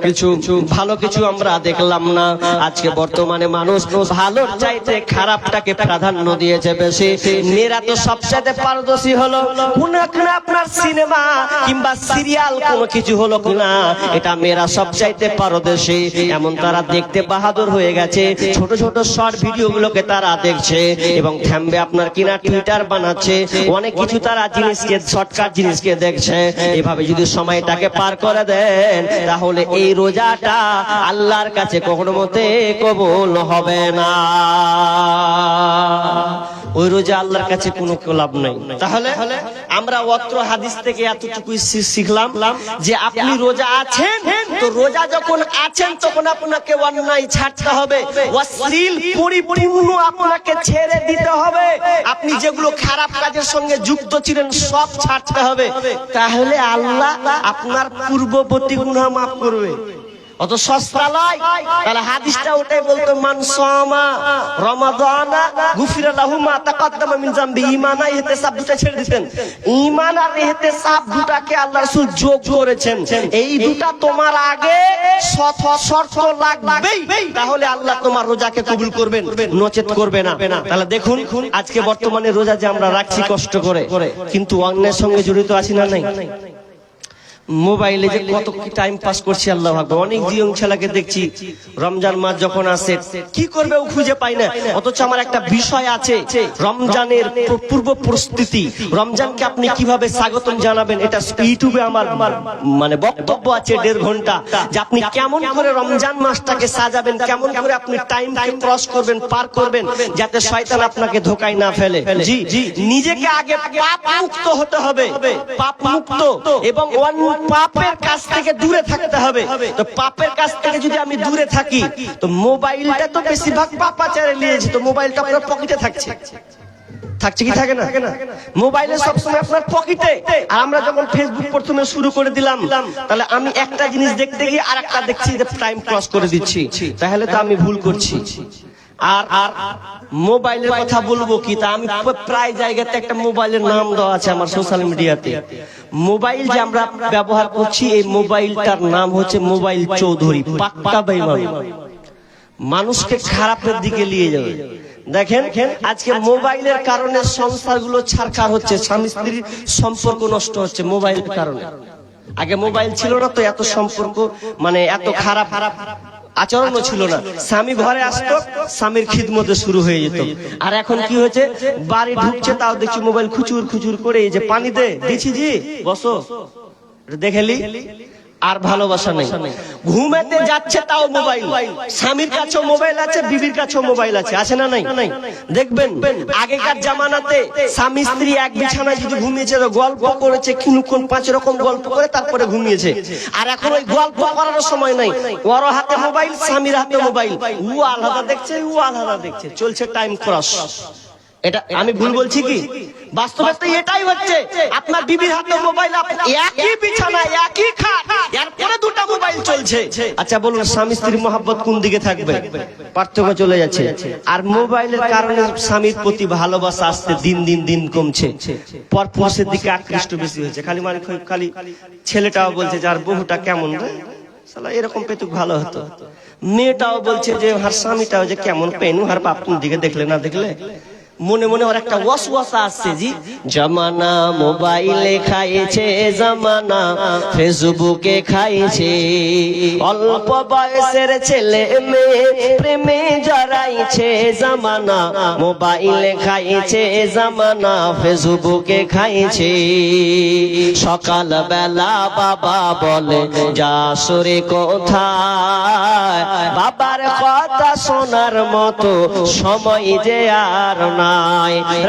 কিছু ভালো কিছু আমরা দেখলাম না। আজকে বর্তমানে মানুষ ভালোর চাইতে খারাপটাকে প্রাধান্য দিয়েছে বেশি। মেয়েরা তো সবচেয়ে পারদর্শী হলো, কোন আপনার সিনেমা কিংবা সিরিয়াল কোনো কিছু হলো কিনা, এটা মেয়েরা সবচাইতে পারদর্শী, এমন তারা দেখতে বাহাদুর হয়ে গেছে, ছোট ছোট শর্ট ভিডিও গুলোকে তারা দেখছে এবং থামবে আপনার কিনা টুইটার বানাচ্ছে, অনেক কিছু তারা জিনিসকে, শর্টকাট জিনিসকে দেখছে। এভাবে যদি সময়টাকে পার করে দেন, তাহলে এই রোজাটা আল্লাহর কাছে কখনো মতে কবুল হবে না, ওই রোজা আল্লাহর কাছে কোনো লাভ নাই। তাহলে আমরা অত্র হাদিস থেকে এতটুকু শিখলাম যে আপনি রোজা আছেন, তো রোজা যখন আছেন তখন আপনাকে অন্যায় ছাড়তে হবে, অশ্লীল পরিপূর্ণ আপনাকে ছেড়ে দিতে হবে, আপনি যেগুলো খারাপ কাজের সঙ্গে যুক্ত ছিলেন সব ছাড়তে হবে, তাহলে আল্লাহ আপনার পূর্ববর্তী গুনাহ মাফ করবে। অত সস্তা নয়। তাহলে হাদিসটা ওটাই বলতো, মান সামা রমাদানা গুফিরা লাহু মা তাকাদ্দামা মিন যামবি, ঈমান আর ইহতিসাব দুটো ছেড়ে দিতেন। ঈমান আর ইহতিসাব দুটাকে আল্লাহ রাসূল যোগ করেছেন, এই দুটা তোমার আগে শর্ত লাগবেই, তাহলে আল্লাহ তোমার রোজাকে কবুল করবেন, নচেত করবে না। তাহলে দেখুন আজকে বর্তমানে রোজা যে আমরা রাখছি কষ্ট করে, কিন্তু অন্যের সঙ্গে জড়িত আছি না নাই? মোবাইলে যে কত কি টাইম পাস করছি আল্লাহ আকবার। অনেক জিয়ং ছেলেকে দেখছি রমজান মাস যখন আসে কি করবে ও খুঁজে পায় না, অথচ আমার একটা বিষয় আছে রমজানের পূর্ব প্রস্তুতি, রমজানকে আপনি কিভাবে স্বাগতম জানাবেন, এটা ইউটিউবে আমার মানে বক্তব্য আছে 1.5 ঘন্টা, যে আপনি কেমন করে রমজান মাসটাকে সাজাবেন, কেমন করে আপনি টাইমকে ক্রস করবেন, পার করবেন, যাতে শয়তান আপনাকে ধোঁকায় না ফেলে। জি, নিজেকে আগে পাপ মুক্ত হতে হবে, পাপ মুক্ত এবং পাপের কাছ থেকে দূরে থাকতে হবে। তো পাপের কাছ থেকে যদি আমি দূরে থাকি, তো মোবাইলটা তো বেশিরভাগ পাপাচারে নিয়েছে, তো মোবাইলটা আপনার পকেটে থাকছে কি থাকে না? মোবাইলে সবসময় আপনার পকেটে। আর আমরা যখন ফেসবুক প্রথমে শুরু করে দিলাম, তাহলে আমি একটা জিনিস দেখতে গিয়ে আর একটা দেখছি, যে টাইম ক্রস করে দিচ্ছি, তাহলে তো আমি ভুল করছি। আর মোবাইলের কথা বলবো কি, তা আমি প্রায় জায়গাতে একটা মোবাইলের নাম দেওয়া আছে আমার সোশ্যাল মিডিয়াতে। মোবাইল যে আমরা ব্যবহার করছি, এই মোবাইলটার নাম হচ্ছে মোবাইল চৌধুরী, পাক্কা বেঈমান, মানুষকে খারাপের দিকে নিয়ে যাবে। দেখেন আজকে মোবাইলের কারণে সংসারগুলো ছারখার হচ্ছে, স্বামী স্ত্রীর সম্পর্ক নষ্ট হচ্ছে মোবাইলের কারণে। আগে মোবাইল ছিল না তো এত সম্পর্ক মানে এত খারাপ আচরণও ছিল না। স্বামী ঘরে আসতো, স্বামীর খিদমতে শুরু হয়ে যেত। আর এখন কি হয়েছে, বাড়ি ঢুকছে তাও দেখছি মোবাইল খুচুর খুচুর করে, এই যে পানি দে দিচ্ছি, জি বসো দেখেলি, আর ভালোবাসা নেই। ঘুমাতে যাচ্ছে তাও মোবাইল, স্বামীর কাছেও মোবাইল আছে, বিবির কাছেও মোবাইল আছে, আছে না নাই? দেখবেন আগেকার জামানাতে স্বামী স্ত্রী এক বিছানায় যদি ঘুমিয়েছে, তো গল্প করেছে কিনুক্ষণ, 5 রকম গল্প করে তারপরে ঘুমিয়েছে। আর এখন ওই গল্প করার সময় নাই, ওর হাতে মোবাইল, স্বামীর হাতে মোবাইল, ও আলাদা দেখছে, ও আলাদা দেখছে, চলছে টাইম ক্রস। এটা আমি ভুল বলছি কি? বাস্তবে তো এটাই হচ্ছে। আপনার বিবির হাতে মোবাইল, একই বিছানা একই খাট, এরপরে 2টা মোবাইল চলছে। আচ্ছা বলুন, স্বামী স্ত্রীর মহব্বত কোন দিকে থাকবে? পার্থক্য চলে যাচ্ছে। আর মোবাইলের কারণে স্বামীর প্রতি ভালোবাসা আসতে দিন কমছে, পরপুরুষের দিকে আকৃষ্ট বেশি হয়েছে। খালি ছেলেটাও বলছে যে আর বহুটা কেমন রে, শালা এরকম পেতুক ভালো হতো। মেয়েটাও বলছে যে আর স্বামীটাও যে কেমন পেনু, আর বাপ কোন দিকে দেখলে না দেখলে। মনে মনে ওর একটা ওয়াসওয়াসা আসছে, জি জামানা মোবাইলে খাইছে, জামানা ফেসবুকে খাইছে, অল্প বয়সের ছেলে মেয়ে প্রেমে জড়াইছে, জামানা মোবাইলে খাইছে, জামানা ফেসবুকে খাইছে। সকাল বেলা বাবা বলে যা সরে কোথায়, বাবার কথা শোনার মতো সময় যে আর না।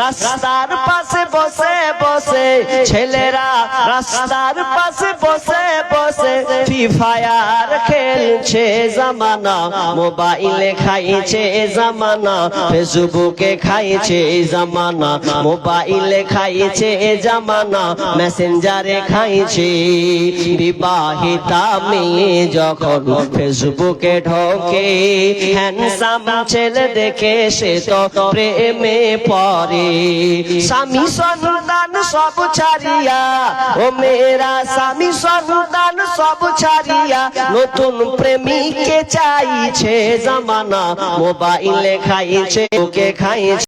রাস্তার পাশে বসে বসে ছেলেরা, রাস্তার পাশে বসে বসে ফ্রি ফায়ার খেলছে, জামানা মোবাইলে খাইছে, জামানা ফেসবুকে খাইছে, জামানা মোবাইলে খাইছে, জামানা মেসেঞ্জারে খাইছে। বিবাহিতা মেয়ে যখন ফেসবুকে ঢোকে, হ্যান্ডসাম ছেলে দেখে সে তো প্রেমে পরে। স্বামী সন্তান সব ছাড়িয়া, ও মেয়েরা স্বামী সন্তান সব ছাড়িয়া নতুন প্রেমিককে চাইছে, জামানা মোবাইলে খাইছে, ওকে খাইছে।